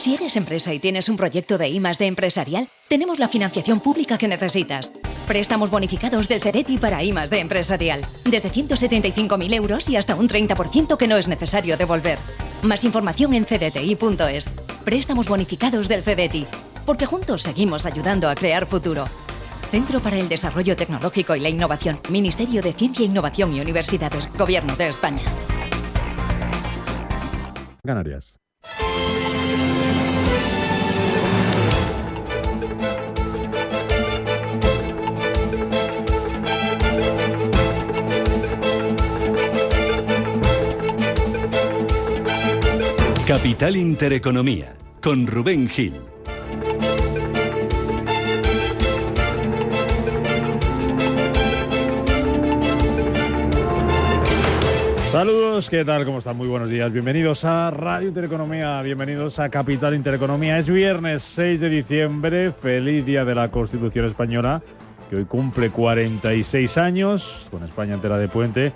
Si eres empresa y tienes un proyecto de I+D empresarial, tenemos la financiación pública que necesitas. Préstamos bonificados del CEDETI para I+D empresarial. Desde 175.000 euros y hasta un 30% que no es necesario devolver. Más información en cdti.es. Préstamos bonificados del CEDETI. Porque juntos seguimos ayudando a crear futuro. Centro para el Desarrollo Tecnológico y la Innovación. Ministerio de Ciencia, Innovación y Universidades. Gobierno de España. Canarias. Capital Intereconomía, con Rubén Gil. Saludos, ¿qué tal? ¿Cómo están? Muy buenos días. Bienvenidos a Radio Intereconomía, bienvenidos a Capital Intereconomía. Es viernes 6 de diciembre, feliz día de la Constitución Española, que hoy cumple 46 años, con España entera de puente.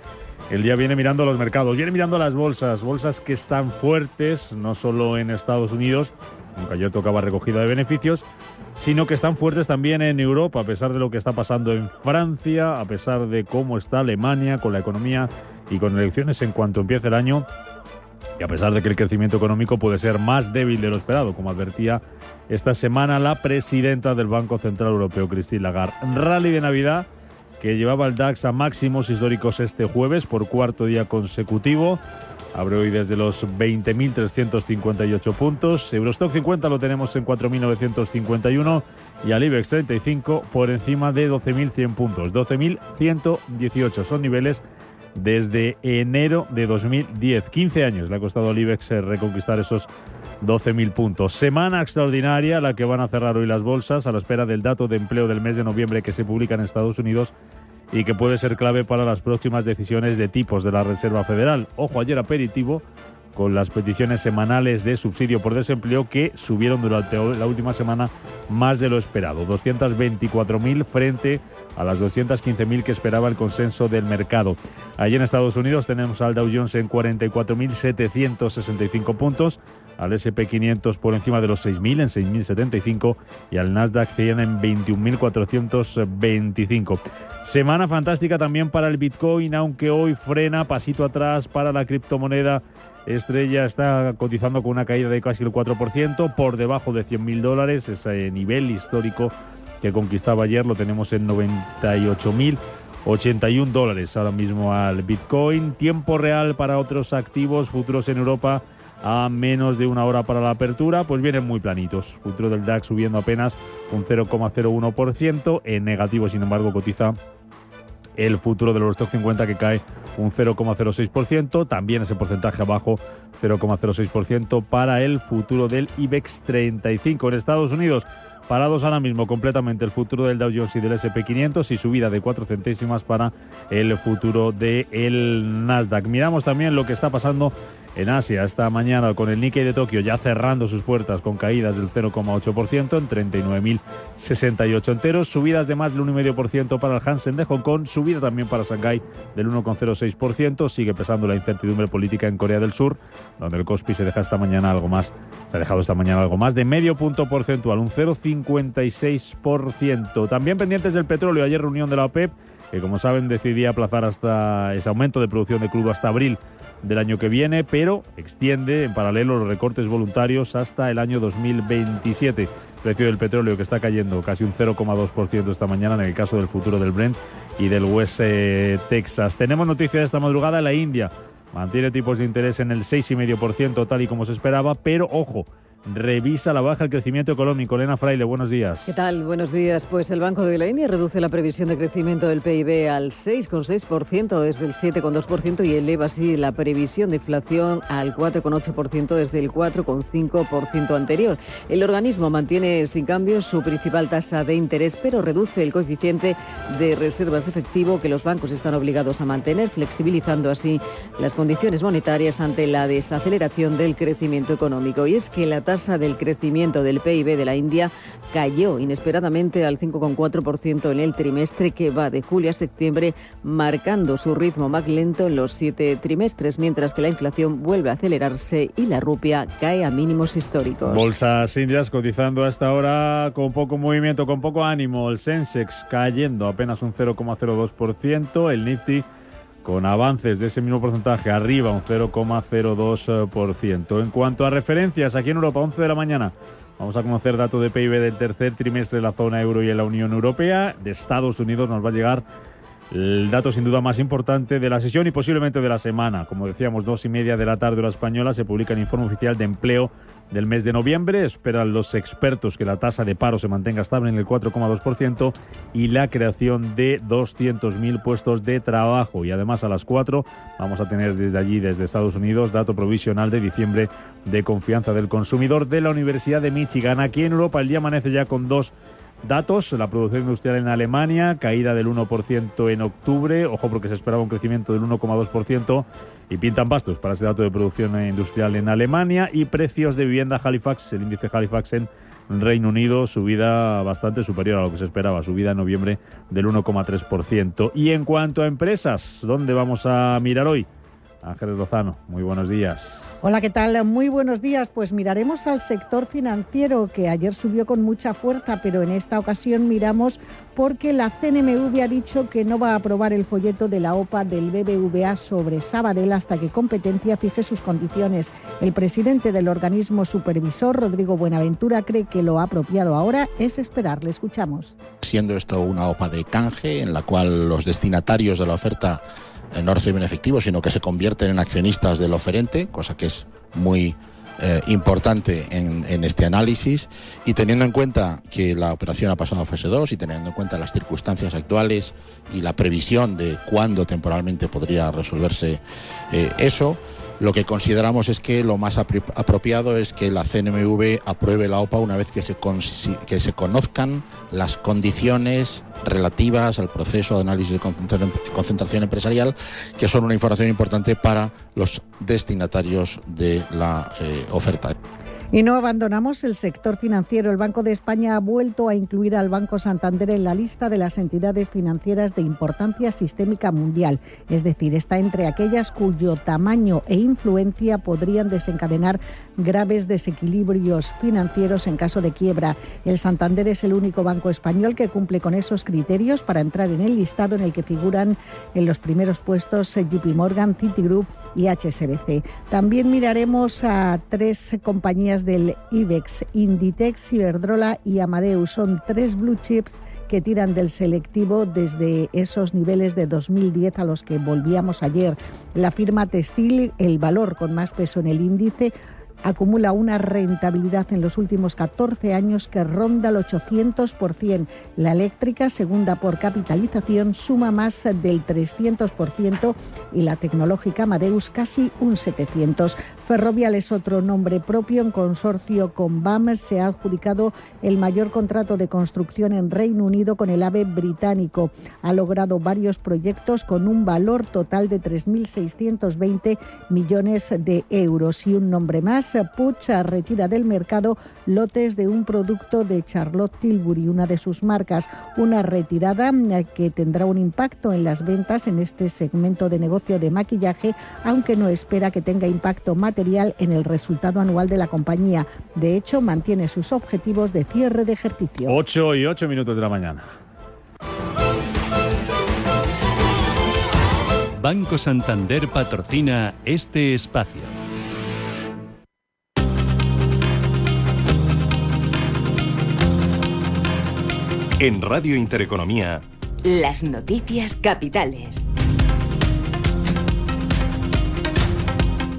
El día viene mirando los mercados, viene mirando las bolsas que están fuertes, no solo en Estados Unidos, aunque ayer tocaba recogida de beneficios, sino que están fuertes también en Europa, a pesar de lo que está pasando en Francia, a pesar de cómo está Alemania con la economía y con elecciones en cuanto empiece el año, y a pesar de que el crecimiento económico puede ser más débil de lo esperado, como advertía esta semana la presidenta del Banco Central Europeo, Christine Lagarde. Rally de Navidad que llevaba el DAX a máximos históricos este jueves por cuarto día consecutivo. Abre hoy desde los 20.358 puntos. Eurostock 50 lo tenemos en 4.951 y al IBEX 35 por encima de 12.100 puntos. 12.118 son niveles desde enero de 2010. 15 años le ha costado al IBEX reconquistar esos 12.000 puntos. Semana extraordinaria la que van a cerrar hoy las bolsas a la espera del dato de empleo del mes de noviembre que se publica en Estados Unidos y que puede ser clave para las próximas decisiones de tipos de la Reserva Federal. Ojo, ayer aperitivo con las peticiones semanales de subsidio por desempleo que subieron durante la última semana más de lo esperado. 224.000 frente a las 215.000 que esperaba el consenso del mercado. Allí en Estados Unidos tenemos al Dow Jones en 44.765 puntos, al S&P 500 por encima de los 6.000 en 6.075 y al Nasdaq 100 en 21.425. Semana fantástica también para el Bitcoin, aunque hoy frena, pasito atrás para la criptomoneda estrella. Está cotizando con una caída de casi el 4%, por debajo de $100.000, ese nivel histórico que conquistaba ayer lo tenemos en $98.081 ahora mismo al Bitcoin. Tiempo real para otros activos, futuros en Europa a menos de una hora para la apertura, pues vienen muy planitos. Futuro del DAX subiendo apenas un 0,01%, en negativo sin embargo cotiza el futuro del Eurostock 50 que cae un 0,06%, también ese porcentaje abajo, 0,06% para el futuro del IBEX 35. En Estados Unidos, parados ahora mismo completamente el futuro del Dow Jones y del S&P 500 y subida de 4 centésimas para el futuro del Nasdaq. Miramos también lo que está pasando en Asia esta mañana con el Nikkei de Tokio ya cerrando sus puertas con caídas del 0,8% en 39.068 enteros, subidas de más del 1,5% para el Hansen de Hong Kong, subida también para Shanghái del 1,06%, sigue pesando la incertidumbre política en Corea del Sur, donde el Kospi se ha dejado esta mañana algo más de medio punto porcentual, un 0,56%. También pendientes del petróleo, ayer reunión de la OPEP, que como saben decidía aplazar hasta ese aumento de producción de crudo hasta abril del año que viene, pero extiende en paralelo los recortes voluntarios hasta el año 2027. Precio del petróleo que está cayendo casi un 0,2% esta mañana en el caso del futuro del Brent y del West Texas. Tenemos noticias esta madrugada. La India mantiene tipos de interés en el 6,5% tal y como se esperaba, pero ojo, revisa la baja el crecimiento económico. Elena Fraile, buenos días. ¿Qué tal? Buenos días. Pues el Banco de la India reduce la previsión de crecimiento del PIB al 6,6% desde el 7,2% y eleva así la previsión de inflación al 4,8% desde el 4,5% anterior. El organismo mantiene sin cambios su principal tasa de interés, pero reduce el coeficiente de reservas de efectivo que los bancos están obligados a mantener, flexibilizando así las condiciones monetarias ante la desaceleración del crecimiento económico. Y es que la tasa tasa del crecimiento del PIB de la India cayó inesperadamente al 5,4% en el trimestre que va de julio a septiembre, marcando su ritmo más lento en los 7 trimestres, mientras que la inflación vuelve a acelerarse y la rupia cae a mínimos históricos. Bolsas indias cotizando hasta ahora con poco movimiento, con poco ánimo. El Sensex cayendo apenas un 0,02%, el Nifty con avances de ese mismo porcentaje arriba un 0,02%. En cuanto a referencias, aquí en Europa, 11 de la mañana, vamos a conocer datos de PIB del tercer trimestre de la zona euro y en la Unión Europea. De Estados Unidos nos va a llegar el dato sin duda más importante de la sesión y posiblemente de la semana. Como decíamos, 2:30 de la tarde hora española, se publica el informe oficial de empleo del mes de noviembre. Esperan los expertos que la tasa de paro se mantenga estable en el 4,2% y la creación de 200.000 puestos de trabajo. Y además a las 4 vamos a tener desde allí, desde Estados Unidos, dato provisional de diciembre de confianza del consumidor de la Universidad de Michigan. Aquí en Europa el día amanece ya con dos datos: la producción industrial en Alemania, caída del 1% en octubre, ojo porque se esperaba un crecimiento del 1,2% y pintan bastos para ese dato de producción industrial en Alemania, y precios de vivienda Halifax, el índice Halifax en Reino Unido, subida bastante superior a lo que se esperaba, subida en noviembre del 1,3%. Y en cuanto a empresas, ¿dónde vamos a mirar hoy? Ángeles Lozano, muy buenos días. Hola, ¿qué tal? Muy buenos días. Pues miraremos al sector financiero, que ayer subió con mucha fuerza, pero en esta ocasión miramos porque la CNMV ha dicho que no va a aprobar el folleto de la OPA del BBVA sobre Sabadell hasta que Competencia fije sus condiciones. El presidente del organismo supervisor, Rodrigo Buenaventura, cree que lo apropiado ahora es esperar. Le escuchamos. Siendo esto una OPA de canje, en la cual los destinatarios de la oferta no reciben efectivo, sino que se convierten en accionistas del oferente, cosa que es muy importante en este análisis, y teniendo en cuenta que la operación ha pasado a fase 2 y teniendo en cuenta las circunstancias actuales y la previsión de cuándo temporalmente podría resolverse eso, lo que consideramos es que lo más apropiado es que la CNMV apruebe la OPA una vez que se conozcan las condiciones relativas al proceso de análisis de concentración empresarial, que son una información importante para los destinatarios de la oferta. Y no abandonamos el sector financiero. El Banco de España ha vuelto a incluir al Banco Santander en la lista de las entidades financieras de importancia sistémica mundial. Es decir, está entre aquellas cuyo tamaño e influencia podrían desencadenar graves desequilibrios financieros en caso de quiebra. El Santander es el único banco español que cumple con esos criterios para entrar en el listado, en el que figuran en los primeros puestos JP Morgan, Citigroup y HSBC. También miraremos a 3 compañías del IBEX, Inditex, Iberdrola y Amadeus. Son 3 blue chips que tiran del selectivo desde esos niveles de 2010 a los que volvíamos ayer. La firma textil, el valor con más peso en el índice, acumula una rentabilidad en los últimos 14 años que ronda el 800%. La eléctrica, segunda por capitalización, suma más del 300% y la tecnológica Amadeus casi un 700%. Ferrovial es otro nombre propio. En consorcio con BAM se ha adjudicado el mayor contrato de construcción en Reino Unido con el AVE británico. Ha logrado varios proyectos con un valor total de 3.620 millones de euros. Y un nombre más, Puig retira del mercado lotes de un producto de Charlotte Tilbury, una de sus marcas. Una retirada que tendrá un impacto en las ventas en este segmento de negocio de maquillaje, aunque no espera que tenga impacto material en el resultado anual de la compañía. De hecho, mantiene sus objetivos de cierre de ejercicio. 8:08 de la mañana. Banco Santander patrocina este espacio. En Radio Intereconomía, las noticias capitales.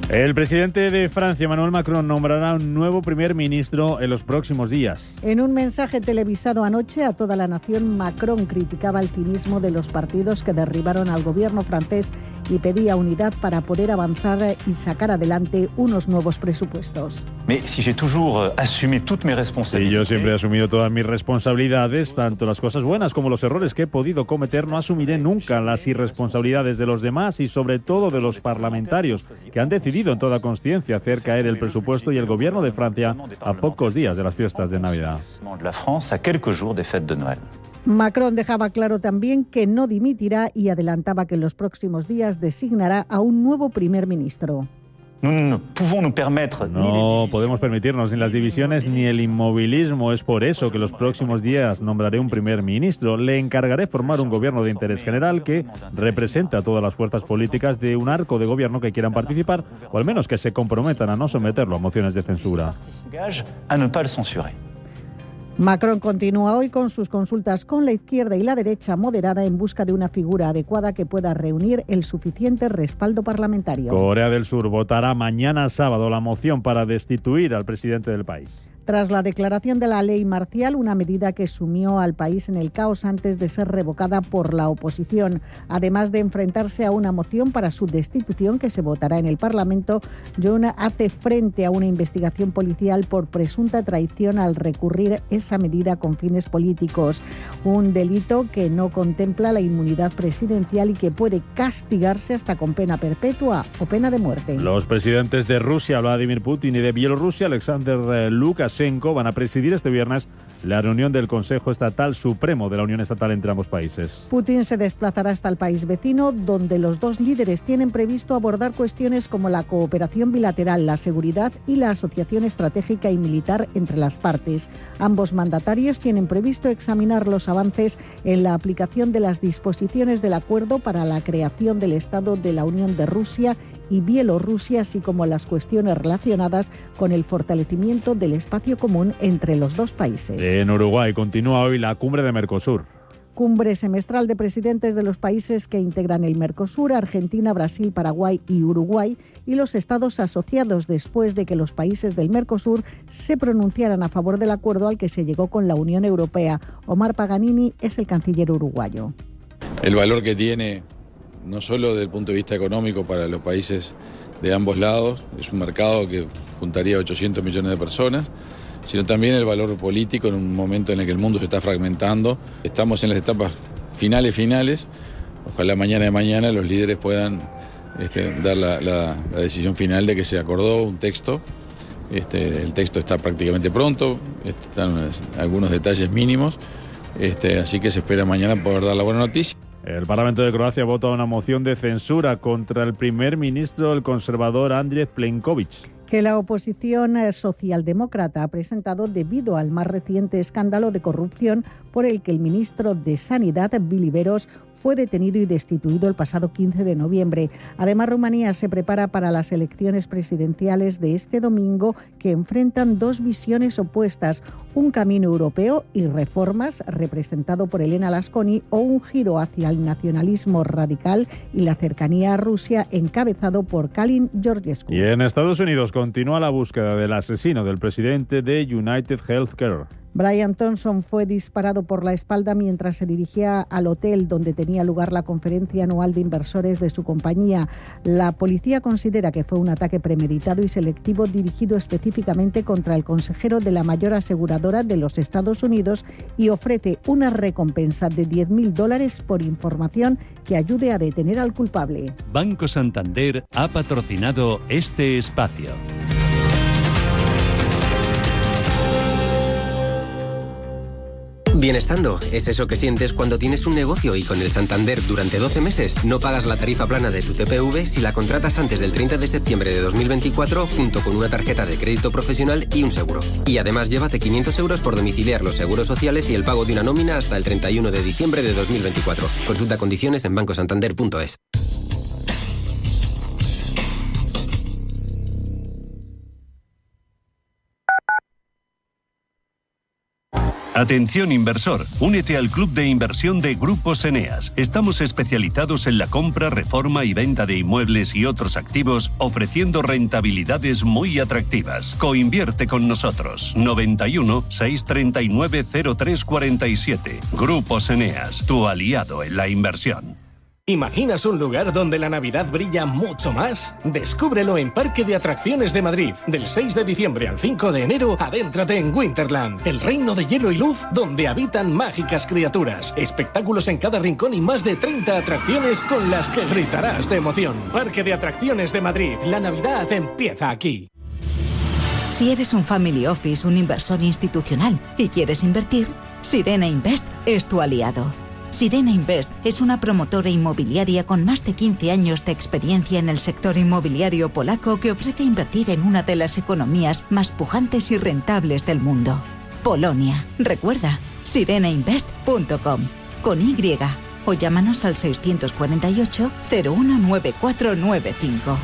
El presidente de Francia, Emmanuel Macron, nombrará un nuevo primer ministro en los próximos días. En un mensaje televisado anoche a toda la nación, Macron criticaba el cinismo de los partidos que derribaron al gobierno francés y pedía unidad para poder avanzar y sacar adelante unos nuevos presupuestos. Y yo siempre he asumido todas mis responsabilidades, tanto las cosas buenas como los errores que he podido cometer. No asumiré nunca las irresponsabilidades de los demás y sobre todo de los parlamentarios que han decidido prohibido en toda consciencia hacer caer el presupuesto y el gobierno de Francia a pocos días de las fiestas de Navidad. Macron dejaba claro también que no dimitirá y adelantaba que en los próximos días designará a un nuevo primer ministro. No podemos permitirnos ni las divisiones ni el inmovilismo. Es por eso que los próximos días nombraré un primer ministro. Le encargaré formar un gobierno de interés general que represente a todas las fuerzas políticas de un arco de gobierno que quieran participar, o al menos que se comprometan a no someterlo a mociones de censura. Macron continúa hoy con sus consultas con la izquierda y la derecha moderada en busca de una figura adecuada que pueda reunir el suficiente respaldo parlamentario. Corea del Sur votará mañana sábado la moción para destituir al presidente del país. Tras la declaración de la ley marcial, una medida que sumió al país en el caos antes de ser revocada por la oposición. Además de enfrentarse a una moción para su destitución que se votará en el Parlamento, Yoon hace frente a una investigación policial por presunta traición al recurrir esa medida con fines políticos. Un delito que no contempla la inmunidad presidencial y que puede castigarse hasta con pena perpetua o pena de muerte. Los presidentes de Rusia, Vladimir Putin, y de Bielorrusia, Alexander Lukashenko, van a presidir este viernes la reunión del Consejo Estatal Supremo de la Unión Estatal entre ambos países. Putin se desplazará hasta el país vecino, donde los dos líderes tienen previsto abordar cuestiones como la cooperación bilateral, la seguridad y la asociación estratégica y militar entre las partes. Ambos mandatarios tienen previsto examinar los avances en la aplicación de las disposiciones del acuerdo para la creación del Estado de la Unión de Rusia y Bielorrusia, así como las cuestiones relacionadas con el fortalecimiento del espacio común entre los dos países. En Uruguay continúa hoy la cumbre de Mercosur. Cumbre semestral de presidentes de los países que integran el Mercosur, Argentina, Brasil, Paraguay y Uruguay, y los estados asociados, después de que los países del Mercosur se pronunciaran a favor del acuerdo al que se llegó con la Unión Europea. Omar Paganini es el canciller uruguayo. El valor que tiene, no solo desde el punto de vista económico para los países de ambos lados, es un mercado que juntaría 800 millones de personas, sino también el valor político en un momento en el que el mundo se está fragmentando. Estamos en las etapas finales. Ojalá mañana los líderes puedan dar la decisión final de que se acordó un texto. El texto está prácticamente pronto, están algunos detalles mínimos, así que se espera mañana poder dar la buena noticia. El Parlamento de Croacia vota una moción de censura contra el primer ministro, el conservador Andrej Plenković, que la oposición socialdemócrata ha presentado debido al más reciente escándalo de corrupción por el que el ministro de Sanidad, Biliveros, fue detenido y destituido el pasado 15 de noviembre. Además, Rumanía se prepara para las elecciones presidenciales de este domingo, que enfrentan dos visiones opuestas: un camino europeo y reformas representado por Elena Lasconi, o un giro hacia el nacionalismo radical y la cercanía a Rusia encabezado por Calin Georgescu. Y en Estados Unidos continúa la búsqueda del asesino del presidente de United Healthcare. Brian Thompson fue disparado por la espalda mientras se dirigía al hotel donde tenía lugar la conferencia anual de inversores de su compañía. La policía considera que fue un ataque premeditado y selectivo dirigido específicamente contra el consejero de la mayor aseguradora de los Estados Unidos y ofrece una recompensa de $10.000 por información que ayude a detener al culpable. Banco Santander ha patrocinado este espacio. Bienestando es eso que sientes cuando tienes un negocio y con el Santander durante 12 meses no pagas la tarifa plana de tu TPV si la contratas antes del 30 de septiembre de 2024 junto con una tarjeta de crédito profesional y un seguro. Y además llévate 500 euros por domiciliar los seguros sociales y el pago de una nómina hasta el 31 de diciembre de 2024. Consulta condiciones en bancosantander.es. Atención inversor, únete al Club de Inversión de Grupos Eneas. Estamos especializados en la compra, reforma y venta de inmuebles y otros activos, ofreciendo rentabilidades muy atractivas. Coinvierte con nosotros. 91 639 0347. Grupos Eneas, tu aliado en la inversión. ¿Imaginas un lugar donde la Navidad brilla mucho más? Descúbrelo en Parque de Atracciones de Madrid. Del 6 de diciembre al 5 de enero, adéntrate en Winterland, el reino de hielo y luz donde habitan mágicas criaturas, espectáculos en cada rincón y más de 30 atracciones con las que gritarás de emoción. Parque de Atracciones de Madrid. La Navidad empieza aquí. Si eres un family office, un inversor institucional y quieres invertir, Sirena Invest es tu aliado. Sirena Invest es una promotora inmobiliaria con más de 15 años de experiencia en el sector inmobiliario polaco que ofrece invertir en una de las economías más pujantes y rentables del mundo. Polonia. Recuerda, sirenainvest.com con Y o llámanos al 648 019495.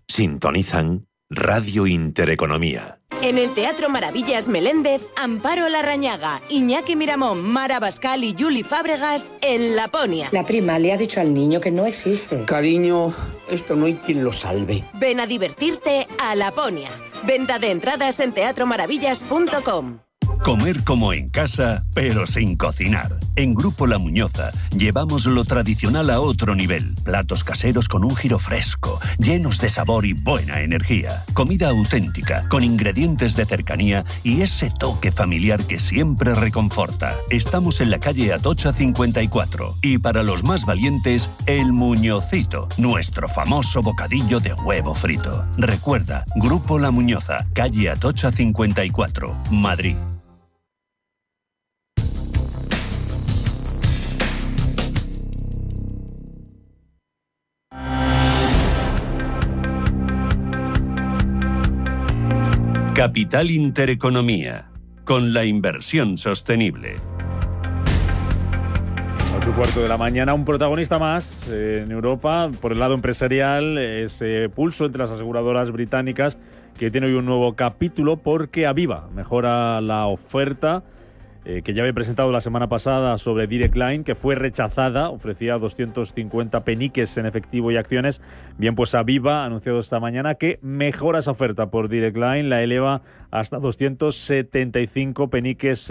Sintonizan Radio Intereconomía. En el Teatro Maravillas Meléndez, Amparo Larrañaga, Iñaki Miramón, Mara Bascal y Juli Fábregas en Laponia. La prima le ha dicho al niño que no existe. Cariño, esto no hay quien lo salve. Ven a divertirte a Laponia. Venta de entradas en teatromaravillas.com. Comer como en casa, pero sin cocinar. En Grupo La Muñoza llevamos lo tradicional a otro nivel. Platos caseros con un giro fresco, llenos de sabor y buena energía. Comida auténtica, con ingredientes de cercanía y ese toque familiar que siempre reconforta. Estamos en la calle Atocha 54. Y para los más valientes, el Muñozito, nuestro famoso bocadillo de huevo frito. Recuerda, Grupo La Muñoza, calle Atocha 54, Madrid. Capital Intereconomía, con la inversión sostenible. 8:15 de la mañana, un protagonista más en Europa, por el lado empresarial, ese pulso entre las aseguradoras británicas que tiene hoy un nuevo capítulo porque Aviva mejora la oferta que ya había presentado la semana pasada sobre Direct Line, que fue rechazada, ofrecía 250 peniques en efectivo y acciones. Bien, pues Aviva ha anunciado esta mañana que mejora esa oferta por Direct Line, la eleva hasta 275 peniques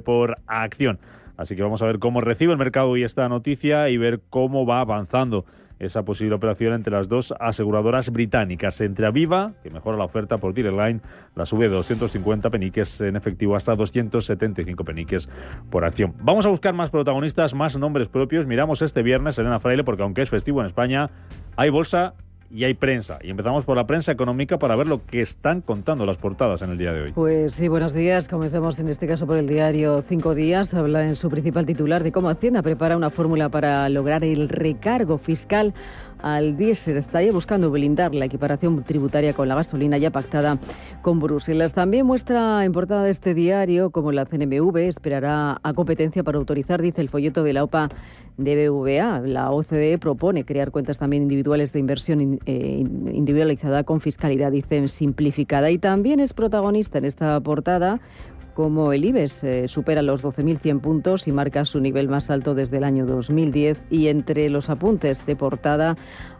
por acción. Así que vamos a ver cómo recibe el mercado hoy esta noticia y ver cómo va avanzando esa posible operación entre las dos aseguradoras británicas. Entre Aviva, que mejora la oferta por Direct Line, la sube de 250 peniques en efectivo hasta 275 peniques por acción. Vamos a buscar más protagonistas, más nombres propios. Miramos este viernes, Elena Fraile, porque aunque es festivo en España, hay bolsa y hay prensa. Y empezamos por la prensa económica para ver lo que están contando las portadas en el día de hoy. Pues sí, buenos días. Comenzamos en este caso por el diario 5 Días. Habla en su principal titular de cómo Hacienda prepara una fórmula para lograr el recargo fiscal al diésel. Está ya buscando blindar la equiparación tributaria con la gasolina ya pactada con Bruselas. También muestra en portada de este diario como la CNMV esperará a competencia para autorizar, dice el folleto de la OPA de BBVA. La OCDE propone crear cuentas también individuales de inversión individualizada con fiscalidad, dicen, simplificada. Y también es protagonista en esta portada como el IBEX supera los 12.100 puntos y marca su nivel más alto desde el año 2010. Y entre los apuntes de portada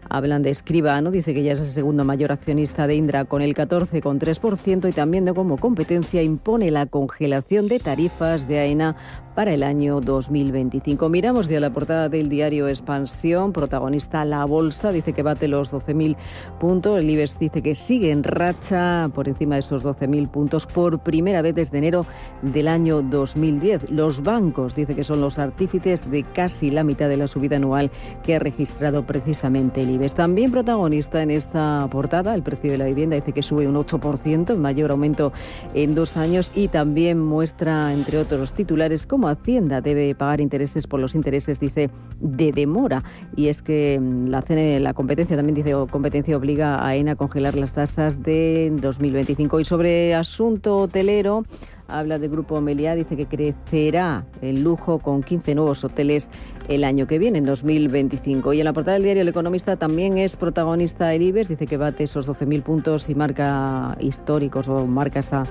hablan de Escribano, dice que ya es el segundo mayor accionista de Indra con el 14,3% y también de cómo competencia impone la congelación de tarifas de AENA para el año 2025. Miramos ya la portada del diario Expansión, protagonista la bolsa, dice que bate los 12.000 puntos, el IBEX dice que sigue en racha por encima de esos 12.000 puntos por primera vez desde enero del año 2010. Los bancos, dice que son los artífices de casi la mitad de la subida anual que ha registrado precisamente el IBEX. También protagonista en esta portada, el precio de la vivienda dice que sube un 8%, el mayor aumento en 2 años, y también muestra, entre otros titulares, cómo Hacienda debe pagar intereses por los intereses, dice, de demora. Y es que la competencia también dice, competencia obliga a AENA a congelar las tasas de 2025. Y sobre asunto hotelero, habla del Grupo Meliá, dice que crecerá el lujo con 15 nuevos hoteles el año que viene, en 2025. Y en la portada del diario El Economista también es protagonista el IBEX, dice que bate esos 12.000 puntos y marca históricos o marca esa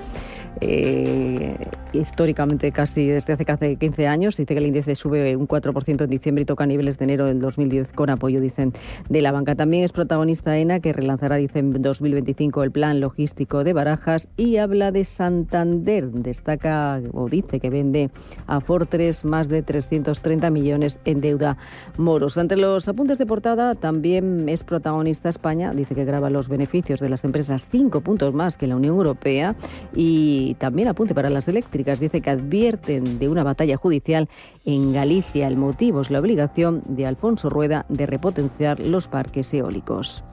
históricamente casi desde hace 15 años. Dice que el índice sube un 4% en diciembre y toca niveles de enero del 2010 con apoyo, dicen, de la banca. También es protagonista AENA, que relanzará, dicen, en 2025 el plan logístico de Barajas, y habla de Santander. Destaca o dice que vende a Fortress más de 330 millones en deuda moros. Entre los apuntes de portada también es protagonista España. Dice que grava los beneficios de las empresas 5 puntos más que la Unión Europea, y también apunte para las eléctricas. Dice que advierten de una batalla judicial en Galicia. El motivo es la obligación de Alfonso Rueda de repotenciar los parques eólicos.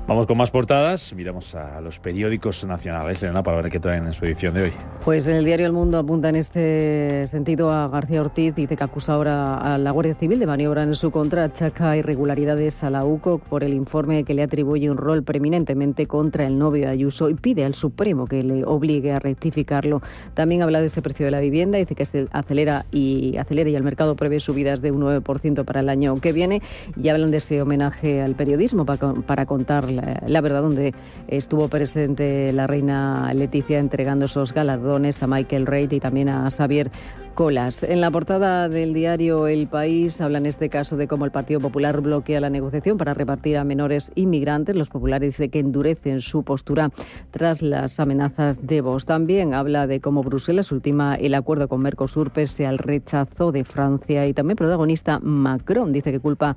Vamos con más portadas. Miramos a los periódicos nacionales, Elena, para ver qué traen en su edición de hoy. Pues en el diario El Mundo apunta en este sentido a García Ortiz. Dice que acusa ahora a la Guardia Civil de maniobra en su contra. Achaca irregularidades a la UCO por el informe que le atribuye un rol preeminentemente contra el novio de Ayuso, y pide al Supremo que le obligue a rectificarlo. También habla de ese precio de la vivienda. Dice que se acelera y el mercado prevé subidas de un 9% para el año que viene. Y hablan de ese homenaje al periodismo para contar la verdad, donde estuvo presente la reina Leticia entregando esos galardones a Michael Reid y también a Xavier Colas. En la portada del diario El País habla en este caso de cómo el Partido Popular bloquea la negociación para repartir a menores inmigrantes. Los populares dicen que endurecen su postura tras las amenazas de Vox. También habla de cómo Bruselas ultima el acuerdo con Mercosur pese al rechazo de Francia. Y también protagonista Macron. Dice que culpa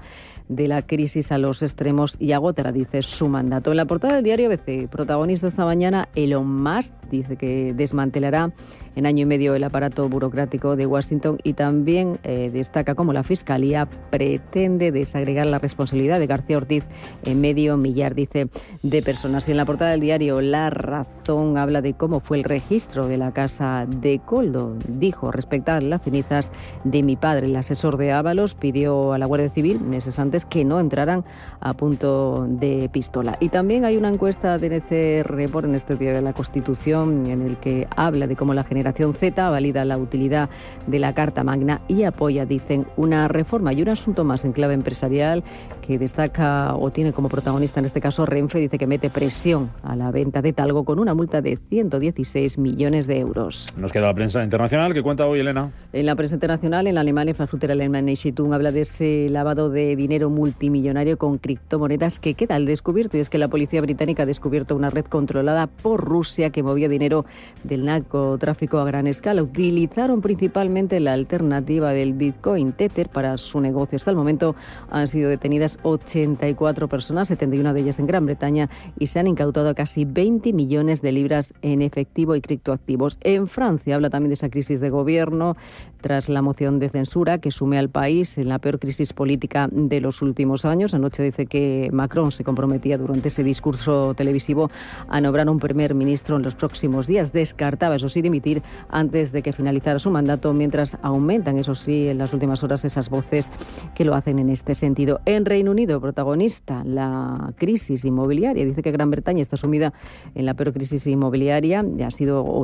de la crisis a los extremos y agotará, dice, su mandato. En la portada del diario ABC, protagonista esta mañana, Elon Musk. Dice que desmantelará en año y medio el aparato burocrático de Washington, y también destaca cómo la Fiscalía pretende desagregar la responsabilidad de García Ortiz en 500 millar, dice, de personas. Y en la portada del diario La Razón habla de cómo fue el registro de la casa de Koldo. Dijo respetar las cenizas de mi padre. El asesor de Ábalos pidió a la Guardia Civil meses antes que no entraran a punto de pistola. Y también hay una encuesta de NC Report en este día de la Constitución en el que habla de cómo la generación Z valida la utilidad de la Carta Magna y apoya, dicen, una reforma. Y un asunto más en clave empresarial que destaca o tiene como protagonista en este caso Renfe. Dice que mete presión a la venta de Talgo con una multa de 116 millones de euros. Nos queda la prensa internacional. ¿Qué cuenta hoy, Elena? En la prensa internacional, en la Alemania, infraestructura alemana Zeitung habla de ese lavado de dinero multimillonario con criptomonedas que queda al descubierto. Y es que la policía británica ha descubierto una red controlada por Rusia que movía dinero del narcotráfico a gran escala. Utilizaron principalmente la alternativa del Bitcoin, Tether, para su negocio. Hasta el momento han sido detenidas 84 personas, 71 de ellas en Gran Bretaña, y se han incautado casi 20 millones de libras en efectivo y criptoactivos. En Francia habla también de esa crisis de gobierno tras la moción de censura que sume al país en la peor crisis política de los últimos años. Anoche dice que Macron se comprometía durante ese discurso televisivo a nombrar un primer ministro en los próximos días. Descartaba, eso sí, dimitir antes de que finalizara su mandato, mientras aumentan, eso sí, en las últimas horas esas voces que lo hacen en este sentido. En Reino Unido, protagonista la crisis inmobiliaria. Dice que Gran Bretaña está sumida en la peor crisis inmobiliaria.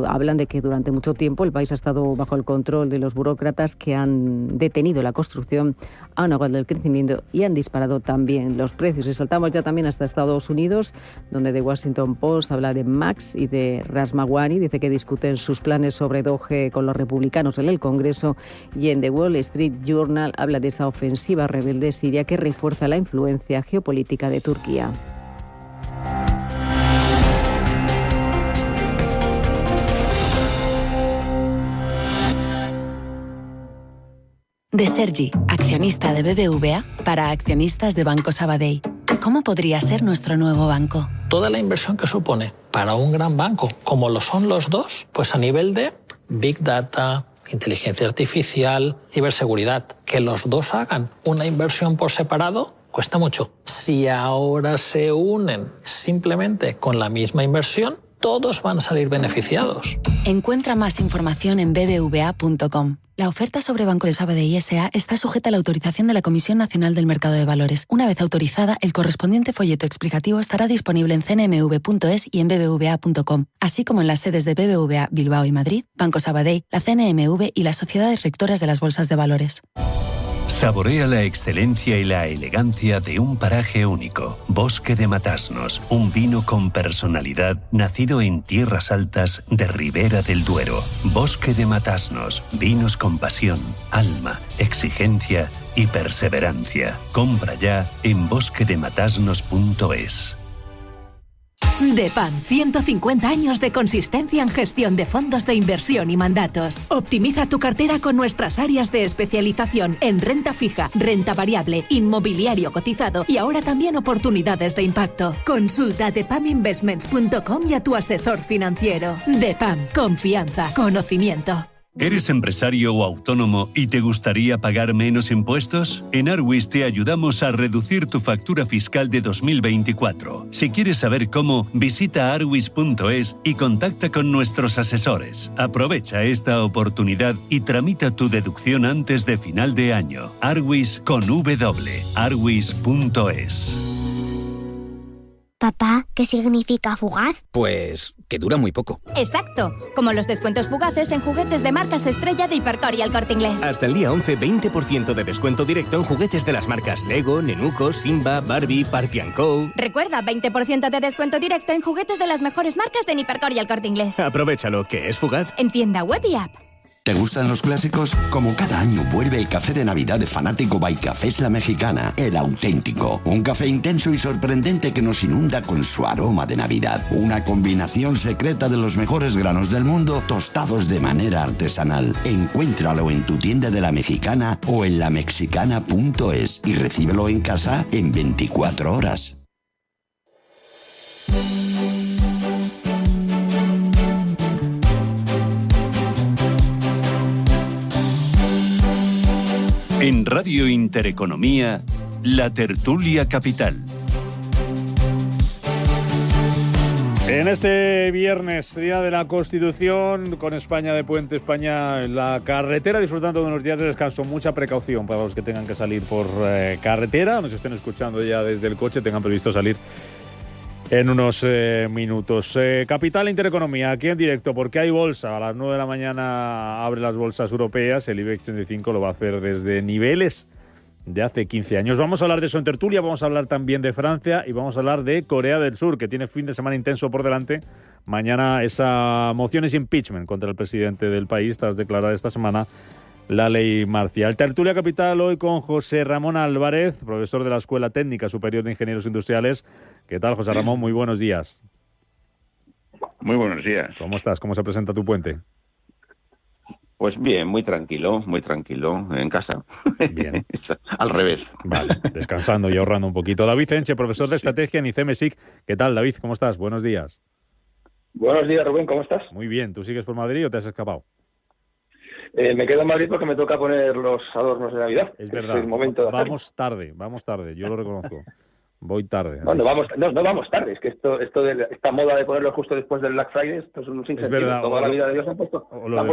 Hablan de que durante mucho tiempo el país ha estado bajo el control de los burócratas que han detenido la construcción, han ahogado el crecimiento y han disparado también los precios. Y saltamos ya también hasta Estados Unidos, donde The Washington Post habla de Max y de Ramaswamy. Dice que discuten sus planes sobre Doge con los republicanos en el Congreso, y en The Wall Street Journal habla de esa ofensiva rebelde siria que refuerza la influencia geopolítica de Turquía. De Sergi, accionista de BBVA, para accionistas de Banco Sabadell. ¿Cómo podría ser nuestro nuevo banco? Toda la inversión que supone para un gran banco, como lo son los dos, pues a nivel de Big Data, inteligencia artificial, ciberseguridad, que los dos hagan una inversión por separado, cuesta mucho. Si ahora se unen simplemente con la misma inversión, todos van a salir beneficiados. Encuentra más información en bbva.com. La oferta sobre Banco de Sabadell S.A. está sujeta a la autorización de la Comisión Nacional del Mercado de Valores. Una vez autorizada, el correspondiente folleto explicativo estará disponible en cnmv.es y en bbva.com, así como en las sedes de BBVA Bilbao y Madrid, Banco Sabadell, la CNMV y las sociedades rectoras de las bolsas de valores. Saborea la excelencia y la elegancia de un paraje único. Bosque de Matasnos, un vino con personalidad nacido en tierras altas de Ribera del Duero. Bosque de Matasnos, vinos con pasión, alma, exigencia y perseverancia. Compra ya en bosquedematasnos.es. DEPAM, 150 años de consistencia en gestión de fondos de inversión y mandatos. Optimiza tu cartera con nuestras áreas de especialización en renta fija, renta variable, inmobiliario cotizado y ahora también oportunidades de impacto. Consulta depaminvestments.com y a tu asesor financiero. DEPAM, confianza, conocimiento. ¿Eres empresario o autónomo y te gustaría pagar menos impuestos? En Arwis te ayudamos a reducir tu factura fiscal de 2024. Si quieres saber cómo, visita arwis.es y contacta con nuestros asesores. Aprovecha esta oportunidad y tramita tu deducción antes de final de año. Arwis con W. Arwis.es. Papá, ¿qué significa fugaz? Pues que dura muy poco. Exacto, como los descuentos fugaces en juguetes de marcas estrella de Hipercor y El Corte Inglés. Hasta el día 11, 20% de descuento directo en juguetes de las marcas Lego, Nenuco, Simba, Barbie, Party & Co. Recuerda, 20% de descuento directo en juguetes de las mejores marcas de Hipercor y El Corte Inglés. Aprovechalo, que es fugaz. En tienda web y app. ¿Te gustan los clásicos? Como cada año vuelve el café de Navidad de Fanático by Cafés La Mexicana, el auténtico. Un café intenso y sorprendente que nos inunda con su aroma de Navidad. Una combinación secreta de los mejores granos del mundo tostados de manera artesanal. Encuéntralo en tu tienda de La Mexicana o en lamexicana.es y recíbelo en casa en 24 horas. En Radio Intereconomía, La Tertulia Capital. En este viernes, Día de la Constitución, con España de puente, España en la carretera, disfrutando de unos días de descanso. Mucha precaución para los que tengan que salir por carretera, nos estén escuchando ya desde el coche, tengan previsto salir en unos minutos. Capital Intereconomía, aquí en directo, porque hay bolsa. A las 9 de la mañana abre las bolsas europeas. El IBEX 35 lo va a hacer desde niveles de hace 15 años. Vamos a hablar de eso en tertulia, vamos a hablar también de Francia y vamos a hablar de Corea del Sur, que tiene fin de semana intenso por delante. Mañana esa moción es impeachment contra el presidente del país, tras declarar esta semana la ley marcial. Tertulia Capital hoy con José Ramón Álvarez, profesor de la Escuela Técnica Superior de Ingenieros Industriales. ¿Qué tal, José Ramón? Muy buenos días. Muy buenos días. ¿Cómo estás? ¿Cómo se presenta tu puente? Pues bien, muy tranquilo, en casa. Bien. Al revés. Vale, descansando y ahorrando un poquito. David Enche, profesor de Estrategia en ICEMESIC. ¿Qué tal, David? ¿Cómo estás? Buenos días. Buenos días, Rubén, ¿cómo estás? Muy bien. ¿Tú sigues por Madrid o te has escapado? Me quedo en Madrid porque me toca poner los adornos de Navidad. Es verdad. Es el momento de vamos tarde, yo lo reconozco. Voy tarde. No vamos tarde. Es que esta moda de ponerlo justo después del Black Friday, esto es un sinsentido. Es verdad. Toda la vida de Dios han puesto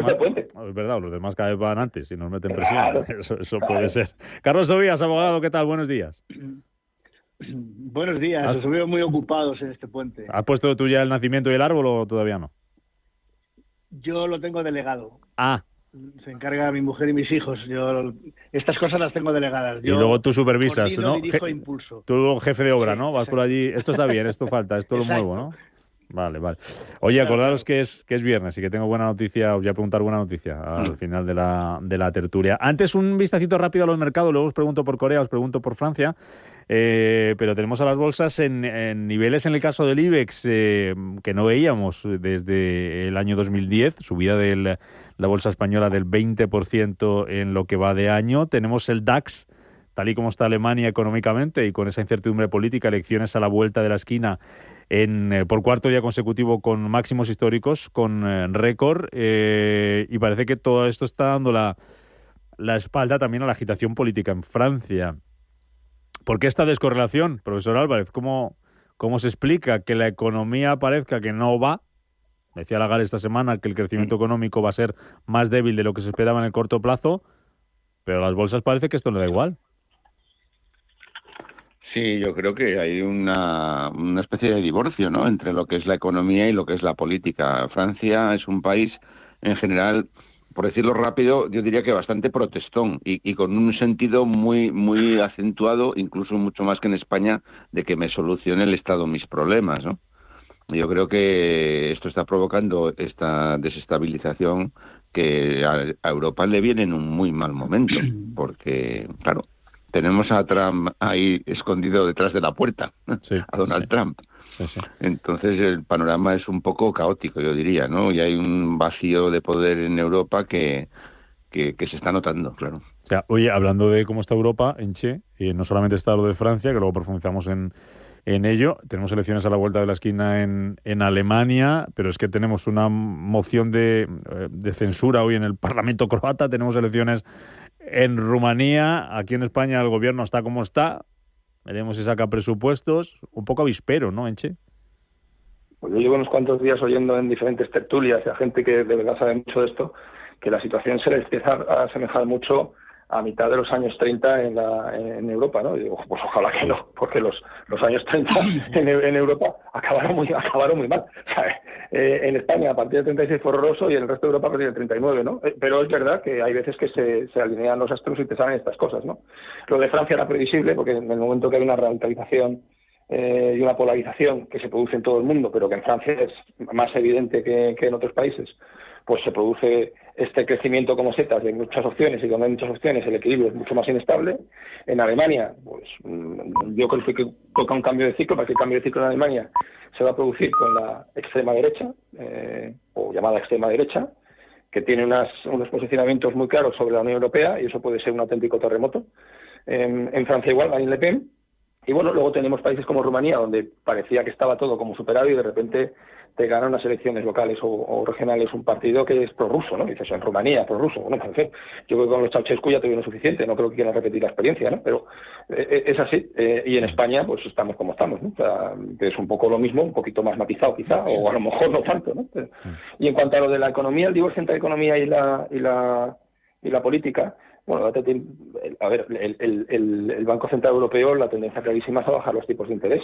el puente. Es verdad, los demás cada vez van antes y nos meten presión. Claro. Eso puede ser. Carlos Tobías, abogado, ¿qué tal? Buenos días. Buenos días, os veo muy ocupados en este puente. ¿Has puesto tú ya el nacimiento y el árbol o todavía no? Yo lo tengo delegado. Ah. Se encarga mi mujer y mis hijos. Yo estas cosas las tengo delegadas. Y luego tú supervisas, ¿no? Dirijo, impulso. Tú jefe de obra, ¿no? Vas por allí. Esto está bien, esto falta, esto lo muevo, ¿no? Vale. Oye, acordaros que es viernes y que tengo buena noticia. Os voy a preguntar buena noticia al final de la tertulia. Antes un vistacito rápido a los mercados. Luego os pregunto por Corea, os pregunto por Francia. Pero tenemos a las bolsas en niveles, en el caso del IBEX, que no veíamos desde el año 2010. Subida de la bolsa española del 20% en lo que va de año. Tenemos el DAX, tal y como está Alemania económicamente y con esa incertidumbre política, elecciones a la vuelta de la esquina, por cuarto día consecutivo con máximos históricos, con récord, y parece que todo esto está dando la espalda también a la agitación política en Francia. ¿Por qué esta descorrelación, profesor Álvarez? ¿Cómo se explica que la economía parezca que no va? Decía Lagarde esta semana que el crecimiento económico va a ser más débil de lo que se esperaba en el corto plazo, pero a las bolsas parece que esto le da igual. Sí, yo creo que hay una especie de divorcio, ¿no?, entre lo que es la economía y lo que es la política. Francia es un país, en general, por decirlo rápido, yo diría que bastante protestón y con un sentido muy muy acentuado, incluso mucho más que en España, de que me solucione el Estado mis problemas, ¿no? Yo creo que esto está provocando esta desestabilización que a Europa le viene en un muy mal momento, porque, claro, tenemos a Trump ahí escondido detrás de la puerta, a Donald Trump. Sí. Entonces el panorama es un poco caótico, yo diría, ¿no? Y hay un vacío de poder en Europa que se está notando, claro. O sea, oye, hablando de cómo está Europa, Enche, no solamente está lo de Francia, que luego profundizamos en ello, tenemos elecciones a la vuelta de la esquina en Alemania, pero es que tenemos una moción de censura hoy en el Parlamento croata, tenemos elecciones en Rumanía, aquí en España el gobierno está como está, veremos si saca presupuestos, un poco avispero, ¿no, Enche? Pues yo llevo unos cuantos días oyendo en diferentes tertulias a gente que de verdad sabe mucho de esto, que la situación se le empieza a asemejar mucho a mitad de los años 30 en Europa, ¿no? Y digo, pues ojalá que no, porque los años 30 en Europa acabaron muy mal. O sea, en España a partir del 36 fue horroroso y en el resto de Europa a partir del 39, ¿no? Pero es verdad que hay veces que se alinean los astros y te salen estas cosas, ¿no? Lo de Francia era previsible porque en el momento que hay una radicalización y una polarización que se produce en todo el mundo, pero que en Francia es más evidente que en otros países, pues se produce este crecimiento como setas de muchas opciones, y cuando hay muchas opciones el equilibrio es mucho más inestable. En Alemania, pues yo creo que toca un cambio de ciclo, para que el cambio de ciclo en Alemania se va a producir con la extrema derecha, o llamada extrema derecha, que tiene unos posicionamientos muy claros sobre la Unión Europea, y eso puede ser un auténtico terremoto. En Francia igual, Marine Le Pen. Y bueno, luego tenemos países como Rumanía, donde parecía que estaba todo como superado y de repente te ganan unas elecciones locales o regionales un partido que es prorruso, ¿no? Dices, en Rumanía, prorruso. Bueno, en fin, yo creo que con los Ceausescu ya tuvieron suficiente, no creo que quieran repetir la experiencia, ¿no? Pero es así. Y en España, pues estamos como estamos, ¿no? O sea, es un poco lo mismo, un poquito más matizado quizá, o a lo mejor no tanto, ¿no? Y en cuanto a lo de la economía, el divorcio entre la economía y la política, bueno, a ver, el Banco Central Europeo, la tendencia clarísima es a bajar los tipos de interés,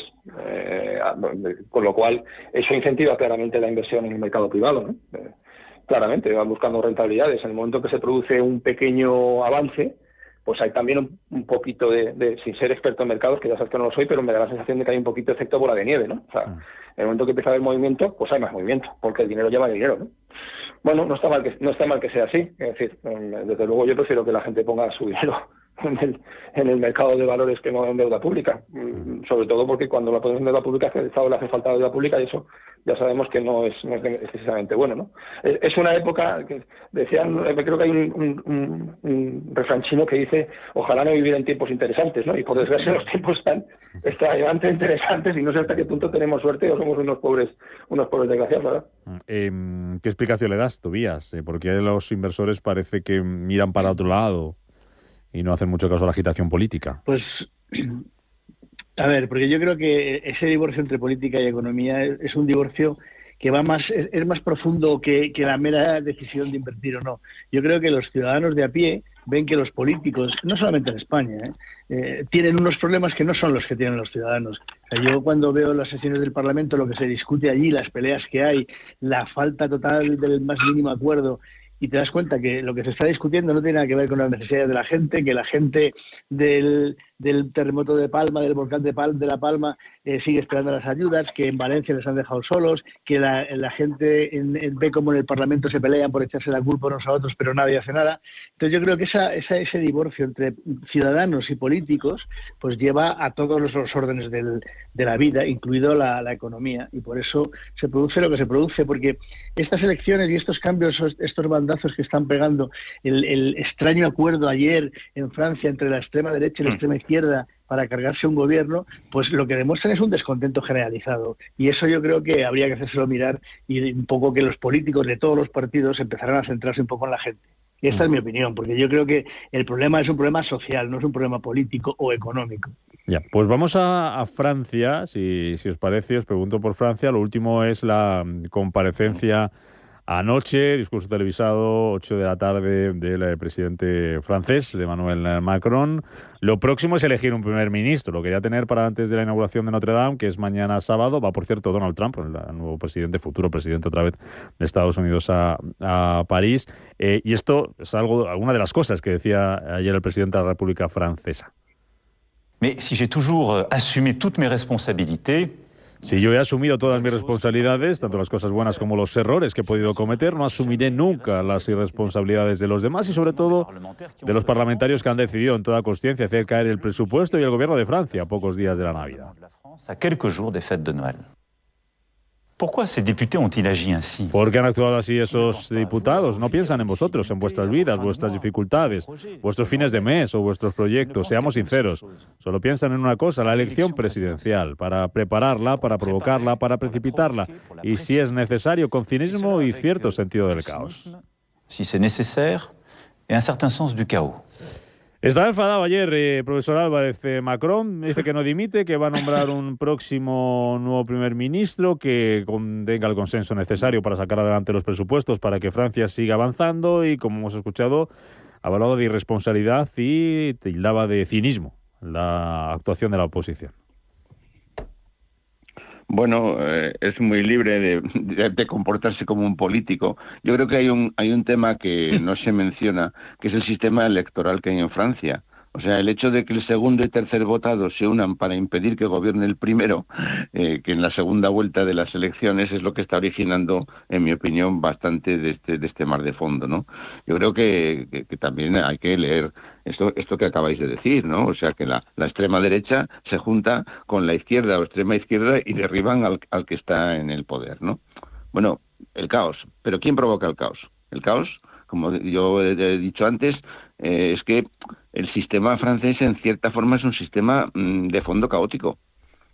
con lo cual eso incentiva claramente la inversión en el mercado privado, ¿no? Claramente, van buscando rentabilidades. En el momento que se produce un pequeño avance, pues hay también un poquito de sin ser experto en mercados, que ya sabes que no lo soy, pero me da la sensación de que hay un poquito de efecto bola de nieve, ¿no? O sea, en el momento que empieza a haber movimiento, pues hay más movimiento, porque el dinero lleva dinero, ¿no? Bueno, no está mal que sea así. Es decir, desde luego yo prefiero que la gente ponga su dinero en el mercado de valores que no en deuda pública. Sobre todo porque cuando la ponemos en deuda pública, el Estado le hace falta deuda pública y eso ya sabemos que no es excesivamente bueno, ¿no? Es una época que decían, creo que hay un refrán chino que dice, ojalá no vivir en tiempos interesantes, ¿no? Y por desgracia los tiempos están extraordinariamente interesantes y no sé hasta qué punto tenemos suerte o somos unos pobres desgraciados, ¿verdad? ¿Qué explicación le das, Tobías? ¿Por qué los inversores parece que miran para otro lado y no hacen mucho caso a la agitación política? Pues, a ver, porque yo creo que ese divorcio entre política y economía es un divorcio que es más profundo que la mera decisión de invertir o no. Yo creo que los ciudadanos de a pie ven que los políticos, no solamente en España, tienen unos problemas que no son los que tienen los ciudadanos. O sea, yo cuando veo las sesiones del Parlamento, lo que se discute allí, las peleas que hay, la falta total del más mínimo acuerdo, y te das cuenta que lo que se está discutiendo no tiene nada que ver con las necesidades de la gente, que la gente del terremoto de Palma, del volcán de La Palma, sigue esperando las ayudas, que en Valencia les han dejado solos, que la gente ve como en el Parlamento se pelean por echarse la culpa unos a otros, pero nadie hace nada. Entonces yo creo que ese divorcio entre ciudadanos y políticos pues lleva a todos los órdenes de la vida, incluido la economía, y por eso se produce lo que se produce, porque estas elecciones y estos cambios, estos bandazos que están pegando, el extraño acuerdo ayer en Francia entre la extrema derecha y la extrema izquierda para cargarse un gobierno, pues lo que demuestran es un descontento generalizado. Y eso yo creo que habría que hacérselo mirar y un poco que los políticos de todos los partidos empezaran a centrarse un poco en la gente. Y esta es mi opinión, porque yo creo que el problema es un problema social, no es un problema político o económico. Ya, pues vamos a Francia, si os parece, os pregunto por Francia. Lo último es la comparecencia Anoche, discurso televisado, 8 de la tarde, del presidente francés, de Emmanuel Macron. Lo próximo es elegir un primer ministro. Lo quería tener para antes de la inauguración de Notre Dame, que es mañana sábado. Va, por cierto, Donald Trump, el nuevo presidente, futuro presidente otra vez de Estados Unidos, a París. Y esto es alguna de las cosas que decía ayer el presidente de la República Francesa. Mais si j'ai toujours assumé toutes mes responsabilités, si yo he asumido todas mis responsabilidades, tanto las cosas buenas como los errores que he podido cometer, no asumiré nunca las irresponsabilidades de los demás y sobre todo de los parlamentarios que han decidido en toda consciencia hacer caer el presupuesto y el gobierno de Francia a pocos días de la Navidad. A quelques jours des fêtes de Noël. ¿Pourquoi ces députés ont-ils agi ainsi? ¿Por qué han actuado así esos diputados? No piensan en vosotros, en vuestras vidas, vuestras dificultades, vuestros fines de mes o vuestros proyectos. Seamos sinceros. Solo piensan en una cosa, la elección presidencial, para prepararla, para provocarla, para precipitarla. Y si es necesario, con cinismo y cierto sentido del caos. Si c'est nécessaire, et un certain sens du chaos. Estaba enfadado ayer, profesor Álvarez. Macron dice que no dimite, que va a nombrar un próximo nuevo primer ministro que tenga el consenso necesario para sacar adelante los presupuestos para que Francia siga avanzando y, como hemos escuchado, hablaba de irresponsabilidad y tildaba de cinismo la actuación de la oposición. Bueno, es muy libre de comportarse como un político. Yo creo que hay un tema que no se menciona, que es el sistema electoral que hay en Francia. O sea, el hecho de que el segundo y tercer votado se unan para impedir que gobierne el primero, que en la segunda vuelta de las elecciones, es lo que está originando, en mi opinión, bastante de este mar de fondo, ¿no? Yo creo que también hay que leer esto que acabáis de decir, ¿no? O sea, que la extrema derecha se junta con la izquierda o extrema izquierda y derriban al que está en el poder, ¿no? Bueno, el caos. ¿Pero quién provoca el caos? El caos, como yo he dicho antes, es que el sistema francés en cierta forma es un sistema de fondo caótico,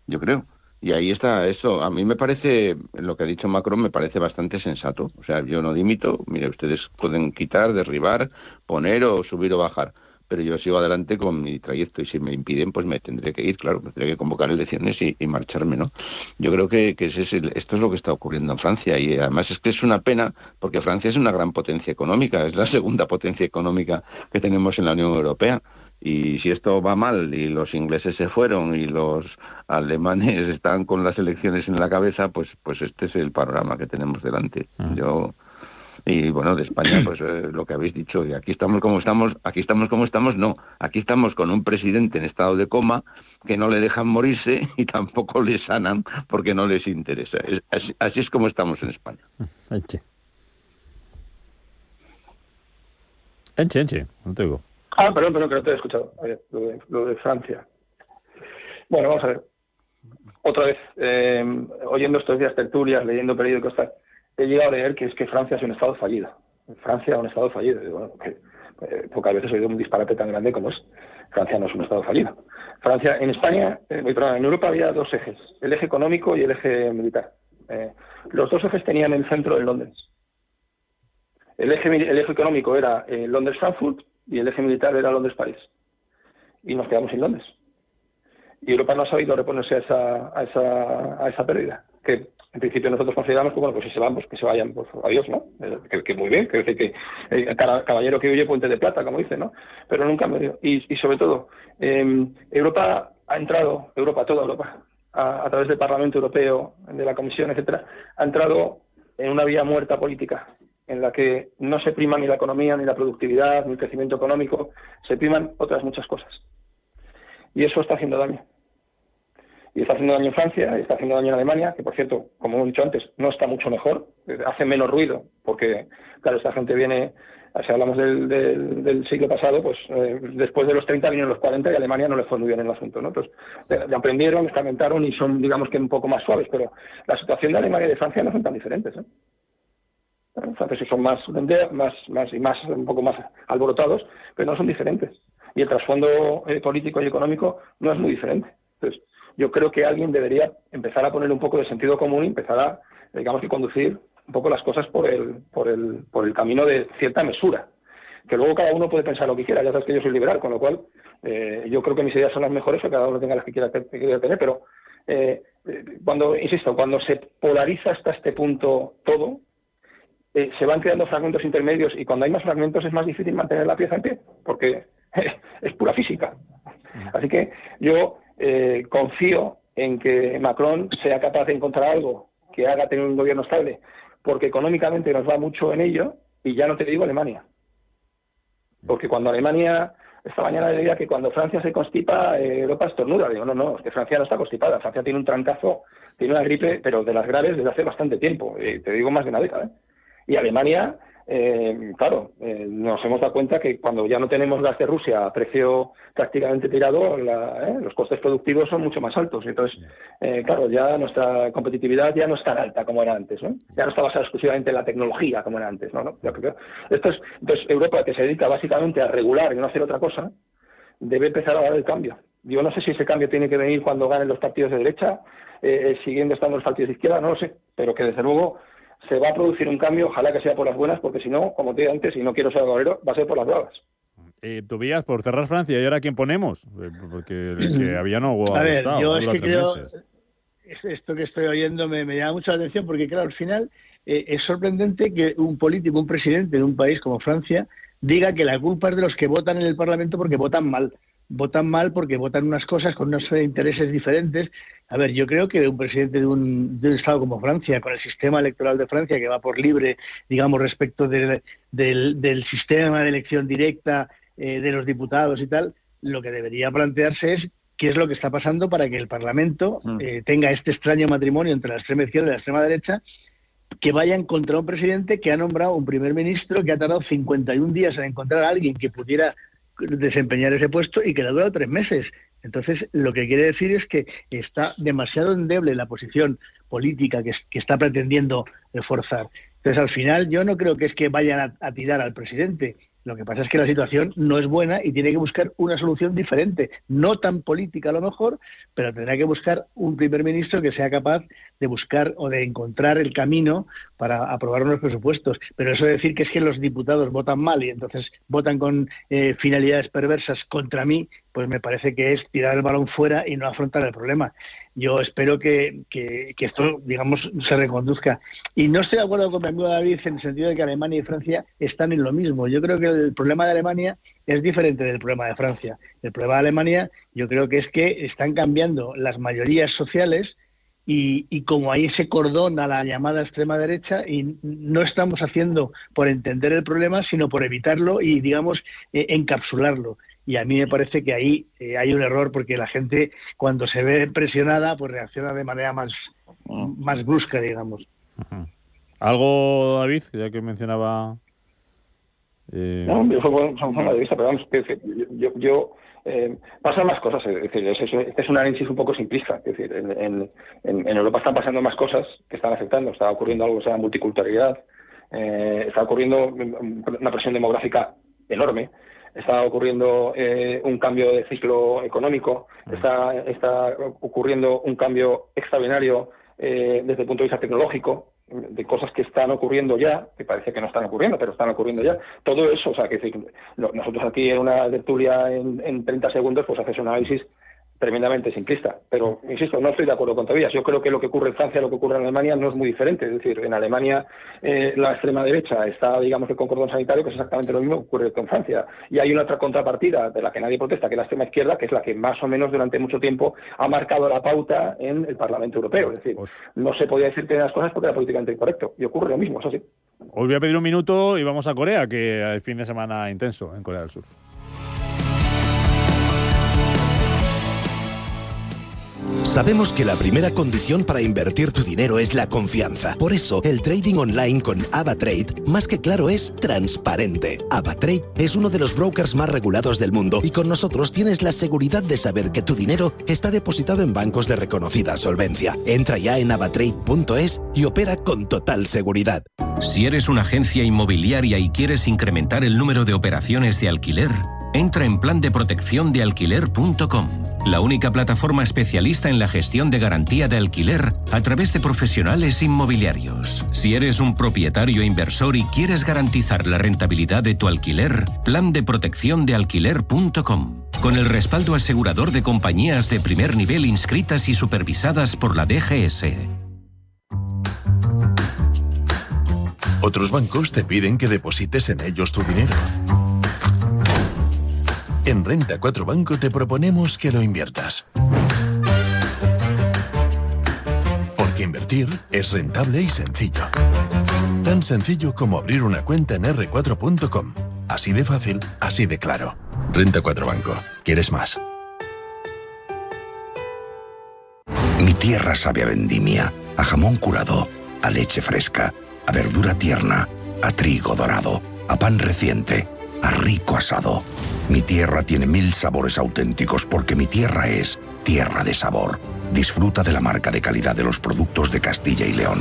yo creo. Y ahí está eso. A mí me parece, lo que ha dicho Macron me parece bastante sensato. O sea, yo no dimito. Mire, ustedes pueden quitar, derribar, poner o subir o bajar. Pero yo sigo adelante con mi trayecto y si me impiden, pues me tendré que ir, claro, me tendré que convocar elecciones y marcharme, ¿no? Yo creo que esto es lo que está ocurriendo en Francia y además es que es una pena porque Francia es una gran potencia económica, es la segunda potencia económica que tenemos en la Unión Europea y si esto va mal y los ingleses se fueron y los alemanes están con las elecciones en la cabeza, pues este es el panorama que tenemos delante. Y bueno, de España, pues lo que habéis dicho, y aquí estamos como estamos, no, aquí estamos con un presidente en estado de coma que no le dejan morirse y tampoco le sanan porque no les interesa. Así es como estamos en España. Enche, no te digo. Perdón, que no te he escuchado. Lo de Francia. Bueno, vamos a ver. Otra vez, oyendo estos días tertulias, leyendo periódicos, he llegado a leer que es que Francia es un estado fallido. Francia es un estado fallido. Bueno, pocas veces he oído un disparate tan grande como es. Francia no es un estado fallido. Francia, en España, en Europa había dos ejes, el eje económico y el eje militar. Los dos ejes tenían el centro en Londres. El eje económico era Londres-Frankfurt y el eje militar era Londres-París. Y nos quedamos sin Londres. Y Europa no ha sabido reponerse a esa pérdida. Que en principio nosotros consideramos que, bueno, pues si se van, pues que se vayan, pues adiós, ¿no? Que muy bien, que decir que caballero que huye puente de plata, como dicen, ¿no? Pero nunca me dio. Y sobre todo, Europa ha entrado, toda Europa, a través del Parlamento Europeo, de la Comisión, etcétera, ha entrado en una vía muerta política, en la que no se prima ni la economía, ni la productividad, ni el crecimiento económico, se priman otras muchas cosas. Y eso está haciendo daño. Y está haciendo daño en Francia, y está haciendo daño en Alemania, que por cierto, como hemos dicho antes, no está mucho mejor, hace menos ruido, porque claro, esta gente viene, si hablamos del siglo pasado, pues después de los 30 vienen los 40 y a Alemania no le fue muy bien el asunto, ¿no? Entonces, aprendieron, escarmentaron y son, digamos que un poco más suaves, pero la situación de Alemania y de Francia no son tan diferentes, ¿eh? Los franceses son más un poco más alborotados, pero no son diferentes. Y el trasfondo político y económico no es muy diferente. Entonces, yo creo que alguien debería empezar a poner un poco de sentido común y empezar a, digamos que conducir un poco las cosas por el camino de cierta mesura. Que luego cada uno puede pensar lo que quiera. Ya sabes que yo soy liberal, con lo cual yo creo que mis ideas son las mejores, o cada uno tenga las que quiera tener, pero cuando se polariza hasta este punto todo, se van creando fragmentos intermedios y cuando hay más fragmentos es más difícil mantener la pieza en pie, porque es pura física. Así que yo confío en que Macron sea capaz de encontrar algo que haga tener un gobierno estable, porque económicamente nos va mucho en ello, y ya no te digo Alemania. Porque cuando Alemania, esta mañana le diría que cuando Francia se constipa, Europa estornuda. Digo, no, es que Francia no está constipada. Francia tiene un trancazo, tiene una gripe, pero de las graves desde hace bastante tiempo. Te digo más de una década. Y Alemania, nos hemos dado cuenta que cuando ya no tenemos gas de Rusia a precio prácticamente tirado, los costes productivos son mucho más altos. Entonces, ya nuestra competitividad ya no es tan alta como era antes, ¿no? Ya no está basada exclusivamente en la tecnología como era antes, ¿no? Entonces, Europa, que se dedica básicamente a regular y no hacer otra cosa, debe empezar a dar el cambio. Yo no sé si ese cambio tiene que venir cuando ganen los partidos de derecha, siguiendo estando los partidos de izquierda, no lo sé, pero que desde luego se va a producir un cambio, ojalá que sea por las buenas, porque si no, como te dije antes, y no quiero ser agorero, va a ser por las bravas. Tobías, por cerrar Francia, ¿y ahora quién ponemos? Porque el que había no ha gustado. Yo es que creo, esto que estoy oyendo me llama mucho la atención, porque claro, al final es sorprendente que un político, un presidente de un país como Francia, diga que la culpa es de los que votan en el Parlamento porque votan mal. Votan mal porque votan unas cosas con unos intereses diferentes. A ver, yo creo que un presidente de un Estado como Francia, con el sistema electoral de Francia, que va por libre, digamos, respecto del sistema de elección directa de los diputados y tal, lo que debería plantearse es qué es lo que está pasando para que el Parlamento tenga este extraño matrimonio entre la extrema izquierda y la extrema derecha, que vayan contra un presidente que ha nombrado un primer ministro que ha tardado 51 días en encontrar a alguien que pudiera desempeñar ese puesto y que le ha durado 3 meses. Entonces, lo que quiere decir es que está demasiado endeble la posición política que está pretendiendo forzar. Entonces, al final, yo no creo que es que vayan a tirar al presidente. Lo que pasa es que la situación no es buena y tiene que buscar una solución diferente, no tan política a lo mejor, pero tendrá que buscar un primer ministro que sea capaz de buscar o de encontrar el camino para aprobar unos presupuestos. Pero eso de decir que es que los diputados votan mal y entonces votan con finalidades perversas contra mí, pues me parece que es tirar el balón fuera y no afrontar el problema. Yo espero que esto, digamos, se reconduzca. Y no estoy de acuerdo con mi amigo David en el sentido de que Alemania y Francia están en lo mismo. Yo creo que el problema de Alemania es diferente del problema de Francia. El problema de Alemania yo creo que es que están cambiando las mayorías sociales y como hay ese cordón a la llamada extrema derecha y no estamos haciendo por entender el problema, sino por evitarlo y, digamos, encapsularlo. Y a mí me parece que ahí hay un error porque la gente cuando se ve presionada pues reacciona de manera más brusca, digamos. ¿Algo, David, ya que mencionaba? No, yo soy un punto de vista, pero vamos, yo pasan más cosas, es decir, este es un análisis un poco simplista, es decir, en Europa están pasando más cosas que están afectando, está ocurriendo algo que se llama multiculturalidad, está ocurriendo una presión demográfica enorme, está ocurriendo un cambio de ciclo económico, está ocurriendo un cambio extraordinario desde el punto de vista tecnológico, de cosas que están ocurriendo ya, que parece que no están ocurriendo, pero están ocurriendo ya. Todo eso, o sea, que nosotros aquí en una tertulia en 30 segundos, pues haces un análisis tremendamente simplista. Pero, insisto, no estoy de acuerdo con Tobías. Yo creo que lo que ocurre en Francia, lo que ocurre en Alemania no es muy diferente. Es decir, en Alemania la extrema derecha está, digamos, con cordón sanitario, que es exactamente lo mismo que ocurre con Francia. Y hay una otra contrapartida de la que nadie protesta, que es la extrema izquierda, que es la que más o menos durante mucho tiempo ha marcado la pauta en el Parlamento Europeo. Es decir, no se podía decir que las cosas porque era políticamente incorrecto. Y ocurre lo mismo, eso sí. Os voy a pedir un minuto y vamos a Corea, que hay fin de semana intenso en Corea del Sur. Sabemos que la primera condición para invertir tu dinero es la confianza. Por eso, el trading online con AvaTrade, más que claro, es transparente. AvaTrade es uno de los brokers más regulados del mundo y con nosotros tienes la seguridad de saber que tu dinero está depositado en bancos de reconocida solvencia. Entra ya en avatrade.es y opera con total seguridad. Si eres una agencia inmobiliaria y quieres incrementar el número de operaciones de alquiler, entra en plandeprotecciondealquiler.com. La única plataforma especialista en la gestión de garantía de alquiler a través de profesionales inmobiliarios. Si eres un propietario inversor y quieres garantizar la rentabilidad de tu alquiler, plandeprotecciondealquiler.com. Con el respaldo asegurador de compañías de primer nivel inscritas y supervisadas por la DGS. Otros bancos te piden que deposites en ellos tu dinero. En Renta 4 Banco te proponemos que lo inviertas. Porque invertir es rentable y sencillo. Tan sencillo como abrir una cuenta en r4.com. Así de fácil, así de claro. Renta 4 Banco. ¿Quieres más? Mi tierra sabe a vendimia, a jamón curado, a leche fresca, a verdura tierna, a trigo dorado, a pan reciente, a rico asado. Mi tierra tiene 1000 sabores auténticos porque mi tierra es tierra de sabor. Disfruta de la marca de calidad de los productos de Castilla y León.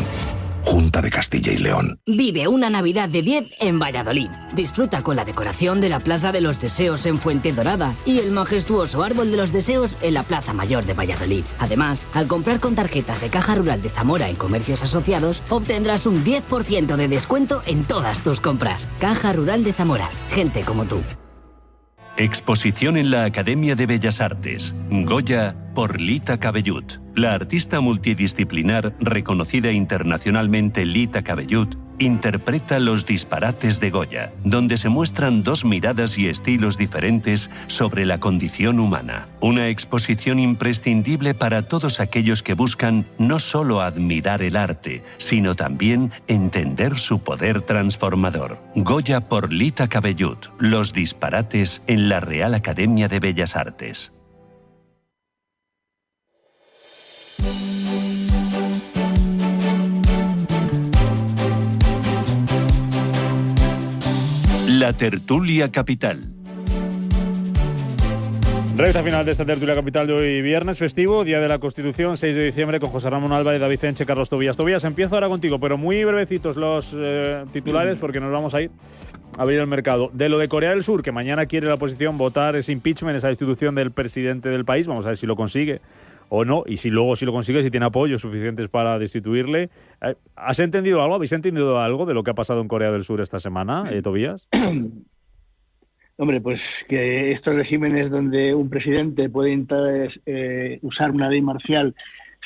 Junta de Castilla y León. Vive una Navidad de 10 en Valladolid. Disfruta con la decoración de la Plaza de los Deseos en Fuente Dorada y el majestuoso Árbol de los Deseos en la Plaza Mayor de Valladolid. Además, al comprar con tarjetas de Caja Rural de Zamora en comercios asociados, obtendrás un 10% de descuento en todas tus compras. Caja Rural de Zamora. Gente como tú. Exposición en la Academia de Bellas Artes. Goya por Lita Cabellut. La artista multidisciplinar reconocida internacionalmente Lita Cabellut interpreta los disparates de Goya, donde se muestran dos miradas y estilos diferentes sobre la condición humana. Una exposición imprescindible para todos aquellos que buscan no solo admirar el arte, sino también entender su poder transformador. Goya por Lita Cabellut. Los disparates en la Real Academia de Bellas Artes. La tertulia capital. Recta final de esta tertulia capital de hoy, viernes festivo, Día de la Constitución, 6 de diciembre, con José Ramón Álvarez, David Enche, Carlos Tobías. Tobías, empiezo ahora contigo, pero muy brevecitos los titulares, porque nos vamos a ir a abrir el mercado. De lo de Corea del Sur, que mañana quiere la oposición votar ese impeachment, esa destitución del presidente del país, vamos a ver si lo consigue o no, y si luego, si lo consigue, si tiene apoyos suficientes para destituirle. ¿Has entendido algo? ¿Habéis entendido algo de lo que ha pasado en Corea del Sur esta semana, Tobías? Hombre, pues que estos regímenes donde un presidente puede intentar usar una ley marcial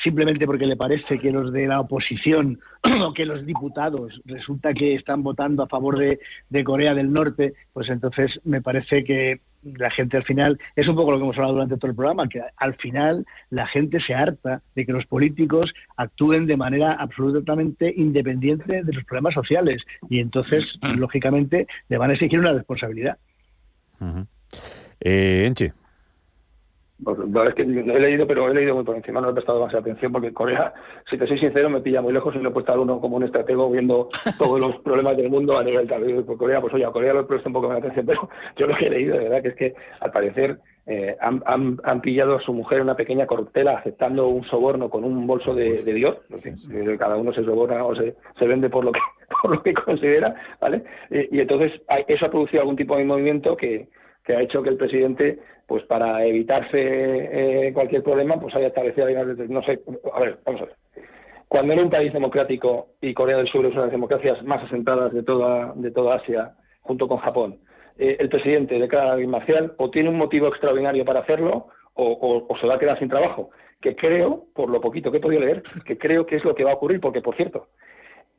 simplemente porque le parece que los de la oposición o que los diputados resulta que están votando a favor de Corea del Norte, pues entonces me parece que la gente al final, es un poco lo que hemos hablado durante todo el programa, que al final la gente se harta de que los políticos actúen de manera absolutamente independiente de los problemas sociales y entonces, lógicamente, le van a exigir una responsabilidad. Enche. Pues, la verdad es que he leído, pero he leído muy por encima, no he prestado demasiada atención porque Corea, si te soy sincero, me pilla muy lejos y lo he puesto a uno como un estratego viendo todos los problemas del mundo a nivel tal. Por Corea, pues oye, a Corea lo he puesto un poco más de atención, pero yo lo que he leído, de verdad, que es que al parecer han pillado a su mujer una pequeña corruptela aceptando un soborno con un bolso de Dior. En fin, cada uno se soborna o se vende por lo que considera, ¿vale? Y entonces eso ha producido algún tipo de movimiento que ha hecho que el presidente, pues para evitarse cualquier problema, pues haya establecido, no sé, a ver, vamos a ver. Cuando en un país democrático, y Corea del Sur es una de las democracias más asentadas de toda Asia, junto con Japón, el presidente declara la ley marcial, o tiene un motivo extraordinario para hacerlo, o se va a quedar sin trabajo. Que creo, por lo poquito que he podido leer, que creo que es lo que va a ocurrir, porque, por cierto,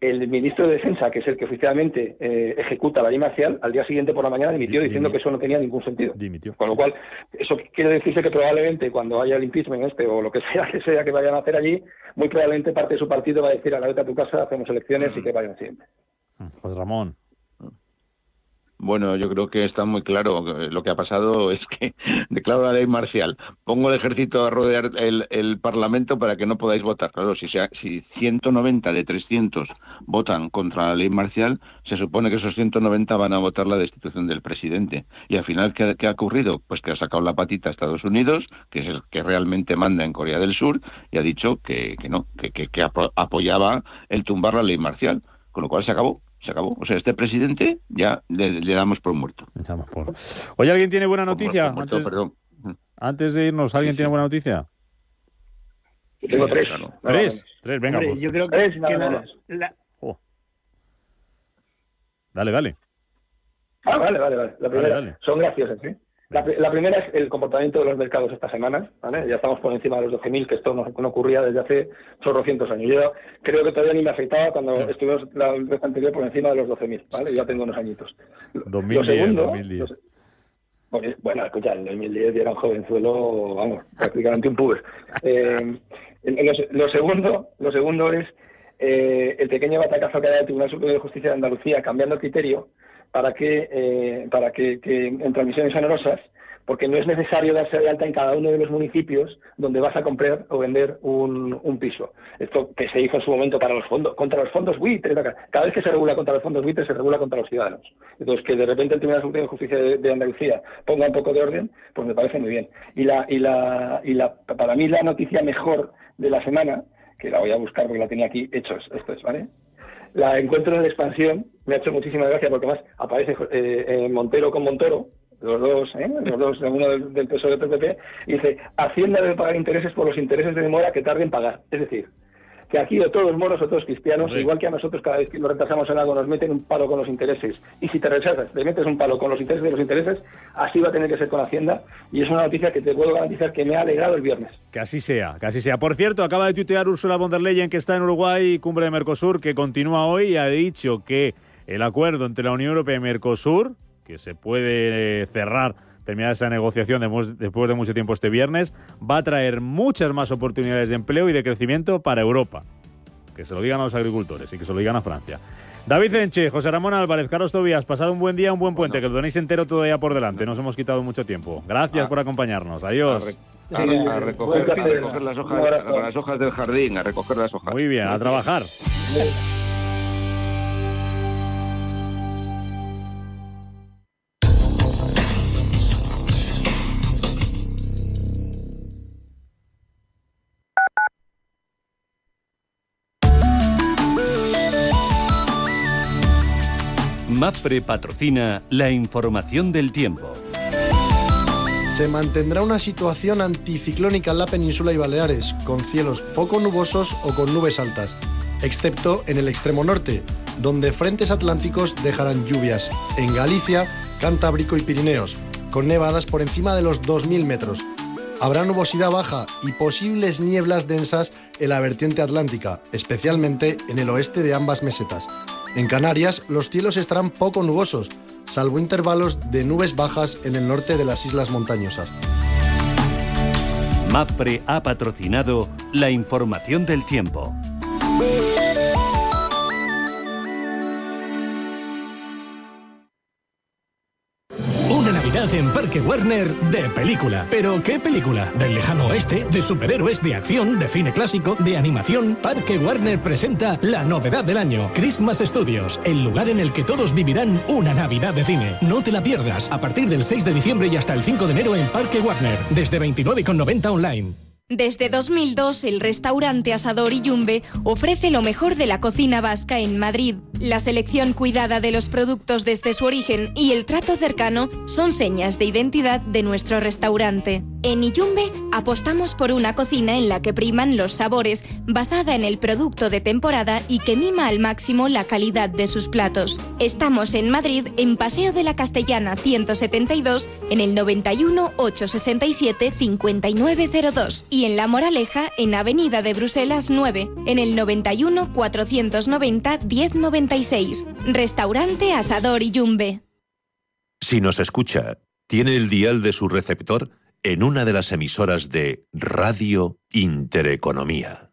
el ministro de Defensa, que es el que oficialmente ejecuta la ley marcial, al día siguiente por la mañana dimitió diciendo que eso no tenía ningún sentido. Con lo cual, eso quiere decirse que probablemente cuando haya el impeachment o lo que sea que vayan a hacer allí, muy probablemente parte de su partido va a decir: a la vez a tu casa, hacemos elecciones y que vayan siempre. José Ramón. Bueno, yo creo que está muy claro. Lo que ha pasado es que declaro la ley marcial, pongo el ejército a rodear el Parlamento para que no podáis votar. Claro, si 190 de 300 votan contra la ley marcial, se supone que esos 190 van a votar la destitución del presidente. Y al final, ¿qué ha ocurrido? Pues que ha sacado la patita a Estados Unidos, que es el que realmente manda en Corea del Sur, y ha dicho que no, que apoyaba el tumbar la ley marcial. Con lo cual se acabó. O sea, este presidente ya le damos por muerto. Oye, ¿alguien tiene buena noticia? Perdón. Antes de irnos, ¿alguien tiene buena noticia? Yo tengo tres. Tres, venga. Hombre, pues. yo creo que Dale. Vale. La primera. Dale. Son graciosas, ¿sí? La primera es el comportamiento de los mercados esta semana, ¿vale? Ya estamos por encima de los 12.000, que esto no ocurría desde hace chorrocientos años. Yo creo que todavía ni me afectaba cuando estuvimos la vez anterior por encima de los 12.000, ¿vale? Ya tengo unos añitos. 2010. Bueno, escucha, en 2010 yo era un jovenzuelo, vamos, prácticamente un puber. Lo segundo es el pequeño batacazo que ha dado el Tribunal Superior de Justicia de Andalucía cambiando el criterio para que en transmisiones onerosas, porque no es necesario darse de alta en cada uno de los municipios donde vas a comprar o vender un piso. Esto que se hizo en su momento contra los fondos buitres. Cada vez que se regula contra los fondos buitres, se regula contra los ciudadanos. Entonces, que de repente el Tribunal Superior de Justicia de Andalucía ponga un poco de orden, pues me parece muy bien. Para mí la noticia mejor de la semana, que la voy a buscar porque la tenía aquí, esto es, ¿vale? La encuentro de expansión me ha hecho muchísima gracia porque más aparece Montero con Montoro, los dos, uno del PSOE y otro del PP, y dice: Hacienda debe pagar intereses por los intereses de demora que tarde en pagar. Es decir, que aquí o todos moros o todos cristianos, igual que a nosotros cada vez que nos retrasamos en algo nos meten un palo con los intereses, y si te retrasas le metes un palo con los intereses de los intereses, así va a tener que ser con Hacienda, y es una noticia que te puedo garantizar que me ha alegrado el viernes. Que así sea, que así sea. Por cierto, acaba de tuitear Ursula von der Leyen, que está en Uruguay, cumbre de Mercosur, que continúa hoy, y ha dicho que el acuerdo entre la Unión Europea y Mercosur, que se puede cerrar, terminar esa negociación después de mucho tiempo este viernes, va a traer muchas más oportunidades de empleo y de crecimiento para Europa. Que se lo digan a los agricultores y que se lo digan a Francia. David Enche, José Ramón Álvarez, Carlos Tobías, pasad un buen día, un buen puente, que lo tenéis entero todavía por delante. Nos hemos quitado mucho tiempo. Gracias por acompañarnos. Adiós. A recoger las hojas del jardín, a recoger las hojas. Muy bien, a trabajar. MAPFRE patrocina la información del tiempo. Se mantendrá una situación anticiclónica en la península y Baleares, con cielos poco nubosos o con nubes altas, excepto en el extremo norte, donde frentes atlánticos dejarán lluvias, en Galicia, Cantábrico y Pirineos, con nevadas por encima de los 2.000 metros. Habrá nubosidad baja y posibles nieblas densas en la vertiente atlántica, especialmente en el oeste de ambas mesetas. En Canarias, los cielos estarán poco nubosos, salvo intervalos de nubes bajas en el norte de las islas montañosas. MAPFRE ha patrocinado la información del tiempo. En Parque Warner de película. ¿Pero qué película? ¿Del lejano oeste? ¿De superhéroes? ¿De acción? ¿De cine clásico? ¿De animación? Parque Warner presenta la novedad del año, Christmas Studios, el lugar en el que todos vivirán una Navidad de cine. No te la pierdas, a partir del 6 de diciembre y hasta el 5 de enero en Parque Warner, desde 29,90 online. Desde 2002, el restaurante Asador y Yumbe ofrece lo mejor de la cocina vasca en Madrid. La selección cuidada de los productos desde su origen y el trato cercano son señas de identidad de nuestro restaurante. En Iyumbe apostamos por una cocina en la que priman los sabores, basada en el producto de temporada y que mima al máximo la calidad de sus platos. Estamos en Madrid, en Paseo de la Castellana 172, en el 91 867 5902 y en La Moraleja, en Avenida de Bruselas 9, en el 91 490 1096. Restaurante Asador Iyumbe. Si nos escucha, tiene el dial de su receptor en una de las emisoras de Radio Intereconomía.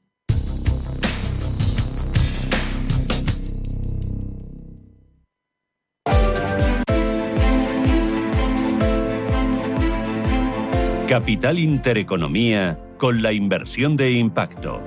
Capital Intereconomía con la inversión de impacto.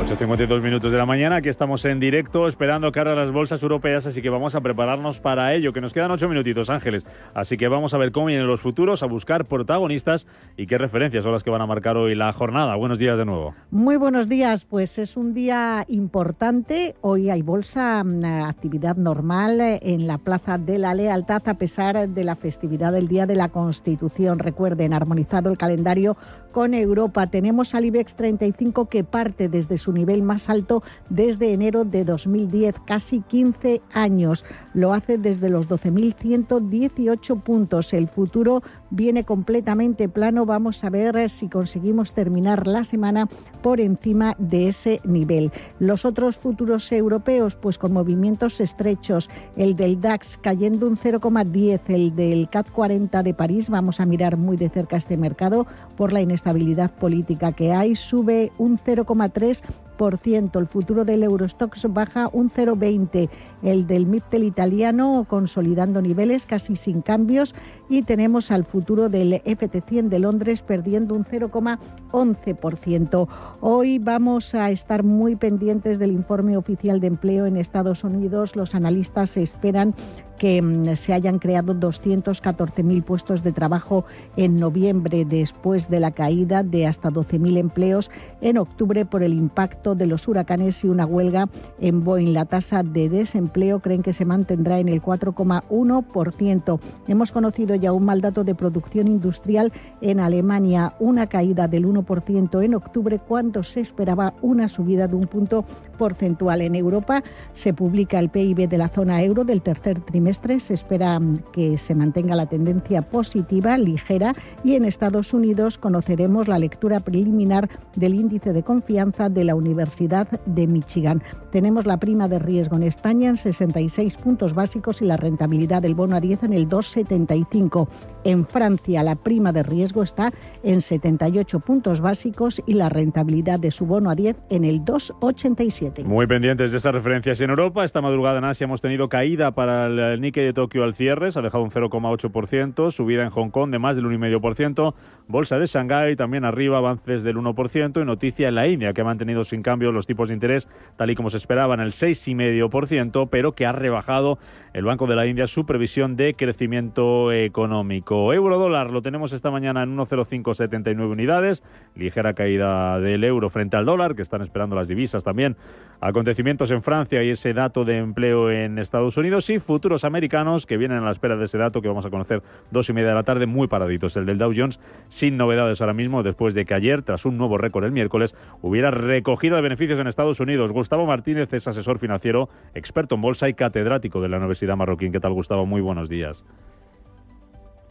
8:52 minutos de la mañana, aquí estamos en directo esperando que abran las bolsas europeas, así que vamos a prepararnos para ello, que nos quedan 8 minutitos, Ángeles, así que vamos a ver cómo vienen los futuros, a buscar protagonistas y qué referencias son las que van a marcar hoy la jornada. Buenos días de nuevo. Muy buenos días, pues es un día importante, hoy hay bolsa, actividad normal en la Plaza de la Lealtad a pesar de la festividad del Día de la Constitución. Recuerden, armonizado el calendario con Europa, tenemos al IBEX 35 que parte desde su nivel más alto desde enero de 2010, casi 15 años. Lo hace desde los 12.118 puntos. El futuro viene completamente plano. Vamos a ver si conseguimos terminar la semana por encima de ese nivel. Los otros futuros europeos, pues con movimientos estrechos. El del DAX cayendo un 0,10, el del CAC 40 de París, vamos a mirar muy de cerca este mercado por la inestabilidad política que hay, sube un 0,3%. El futuro del Eurostoxx baja un 0,20%. El del MIPTEL italiano consolidando niveles casi sin cambios, y tenemos al futuro del FT100 de Londres perdiendo un 0,11%. Hoy vamos a estar muy pendientes del informe oficial de empleo en Estados Unidos. Los analistas esperan que se hayan creado 214.000 puestos de trabajo en noviembre, después de la caída de hasta 12.000 empleos en octubre por el impacto de los huracanes y una huelga en Boeing. La tasa de desempleo creen que se mantendrá en el 4,1%. Hemos conocido ya un mal dato de producción industrial en Alemania, una caída del 1% en octubre, cuando se esperaba una subida de un punto porcentual. En Europa se publica el PIB de la zona euro del tercer trimestre. Se espera que se mantenga la tendencia positiva, ligera, y en Estados Unidos conoceremos la lectura preliminar del índice de confianza de la Universidad de Michigan. Tenemos la prima de riesgo en España en 66 puntos básicos y la rentabilidad del bono a 10 en el 2,75. En Francia la prima de riesgo está en 78 puntos básicos y la rentabilidad de su bono a 10 en el 2,87. Muy pendientes de esas referencias. En Europa, esta madrugada en Asia hemos tenido caída para el Nikkei de Tokio al cierre, se ha dejado un 0,8%, subida en Hong Kong de más del 1,5%, bolsa de Shanghái también arriba, avances del 1%, y noticia en la India, que ha mantenido sin cambio los tipos de interés tal y como se esperaba en el 6,5%, pero que ha rebajado el Banco de la India su previsión de crecimiento económico. Euro-dólar lo tenemos esta mañana en 1,0579 unidades, ligera caída del euro frente al dólar, que están esperando las divisas también. Acontecimientos en Francia y ese dato de empleo en Estados Unidos, y futuros americanos que vienen a la espera de ese dato que vamos a conocer 2:30 de la tarde, muy paraditos. El del Dow Jones sin novedades ahora mismo, después de que ayer, tras un nuevo récord el miércoles, hubiera recogida de beneficios en Estados Unidos. Gustavo Martínez es asesor financiero, experto en bolsa y catedrático de la Universidad Marroquín. ¿Qué tal, Gustavo? Muy buenos días.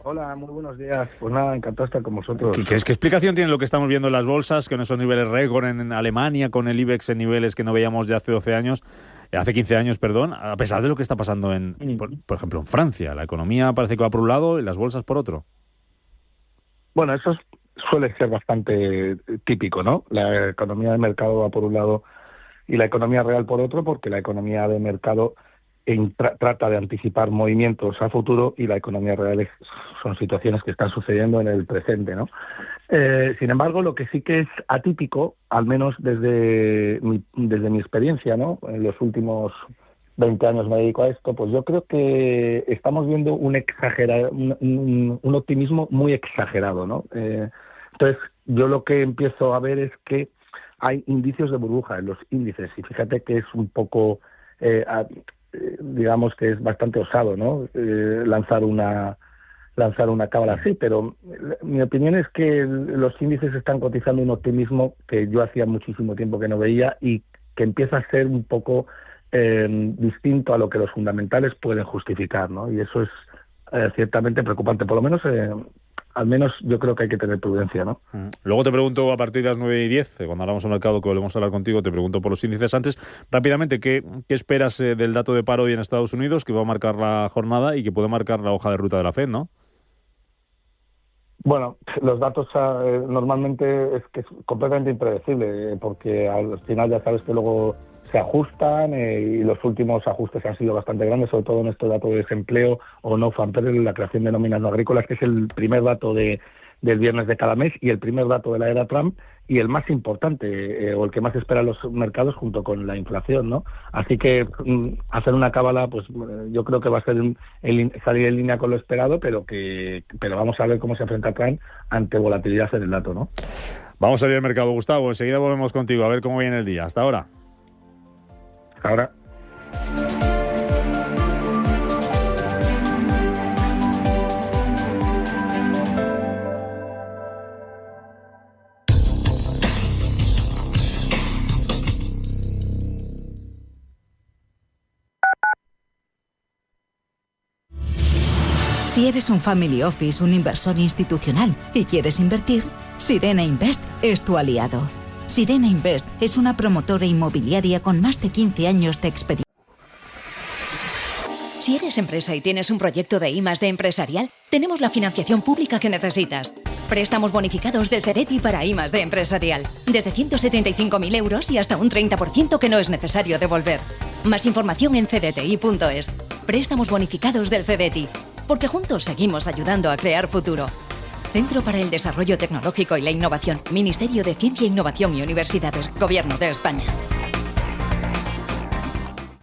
Hola, muy buenos días. Pues nada, encantado de estar con vosotros. ¿Qué explicación tiene lo que estamos viendo en las bolsas, con esos niveles récord en Alemania, con el IBEX en niveles que no veíamos de hace 15 años, a pesar de lo que está pasando por ejemplo, en Francia? La economía parece que va por un lado y las bolsas por otro. Bueno, eso suele ser bastante típico, ¿no? La economía de mercado va por un lado y la economía real por otro, porque la economía de mercado trata de anticipar movimientos a futuro y la economía real son situaciones que están sucediendo en el presente, ¿no? Sin embargo, lo que sí que es atípico, al menos desde mi experiencia, ¿no? En los últimos 20 años me dedico a esto, pues yo creo que estamos viendo un optimismo muy exagerado, ¿no? Entonces, yo lo que empiezo a ver es que hay indicios de burbuja en los índices, y fíjate que es un poco, digamos que es bastante osado, ¿no? Lanzar una cábala así, pero mi opinión es que los índices están cotizando un optimismo que yo hacía muchísimo tiempo que no veía y que empieza a ser un poco distinto a lo que los fundamentales pueden justificar, ¿no? Y eso es ciertamente preocupante, por lo menos al menos yo creo que hay que tener prudencia, ¿no? Luego te pregunto a partir de las 9:10, cuando hablamos al mercado, que volvemos a hablar contigo, te pregunto por los índices. Antes, rápidamente, ¿qué esperas del dato de paro hoy en Estados Unidos, que va a marcar la jornada y que puede marcar la hoja de ruta de la FED, ¿no? Bueno, los datos normalmente es que es completamente impredecible, porque al final ya sabes que luego se ajustan y los últimos ajustes han sido bastante grandes, sobre todo en este dato de desempleo o no farm payroll, la creación de nóminas no agrícolas, que es el primer dato del viernes de cada mes y el primer dato de la era Trump y el más importante o el que más esperan los mercados junto con la inflación, ¿no? Así que hacer una cábala, pues yo creo que va a ser salir en línea con lo esperado, pero vamos a ver cómo se enfrenta Trump ante volatilidad en el dato, ¿no? Vamos a ver el mercado, Gustavo. Enseguida volvemos contigo a ver cómo viene el día. Hasta ahora. Ahora. Si eres un family office, un inversor institucional y quieres invertir, Sirena Invest es tu aliado. Sirena Invest es una promotora inmobiliaria con más de 15 años de experiencia. Si eres empresa y tienes un proyecto de I+D empresarial, tenemos la financiación pública que necesitas. Préstamos bonificados del CEDETI para I+D empresarial. Desde 175.000 euros y hasta un 30% que no es necesario devolver. Más información en cdti.es. Préstamos bonificados del CEDETI. Porque juntos seguimos ayudando a crear futuro. Centro para el Desarrollo Tecnológico y la Innovación. Ministerio de Ciencia, Innovación y Universidades. Gobierno de España.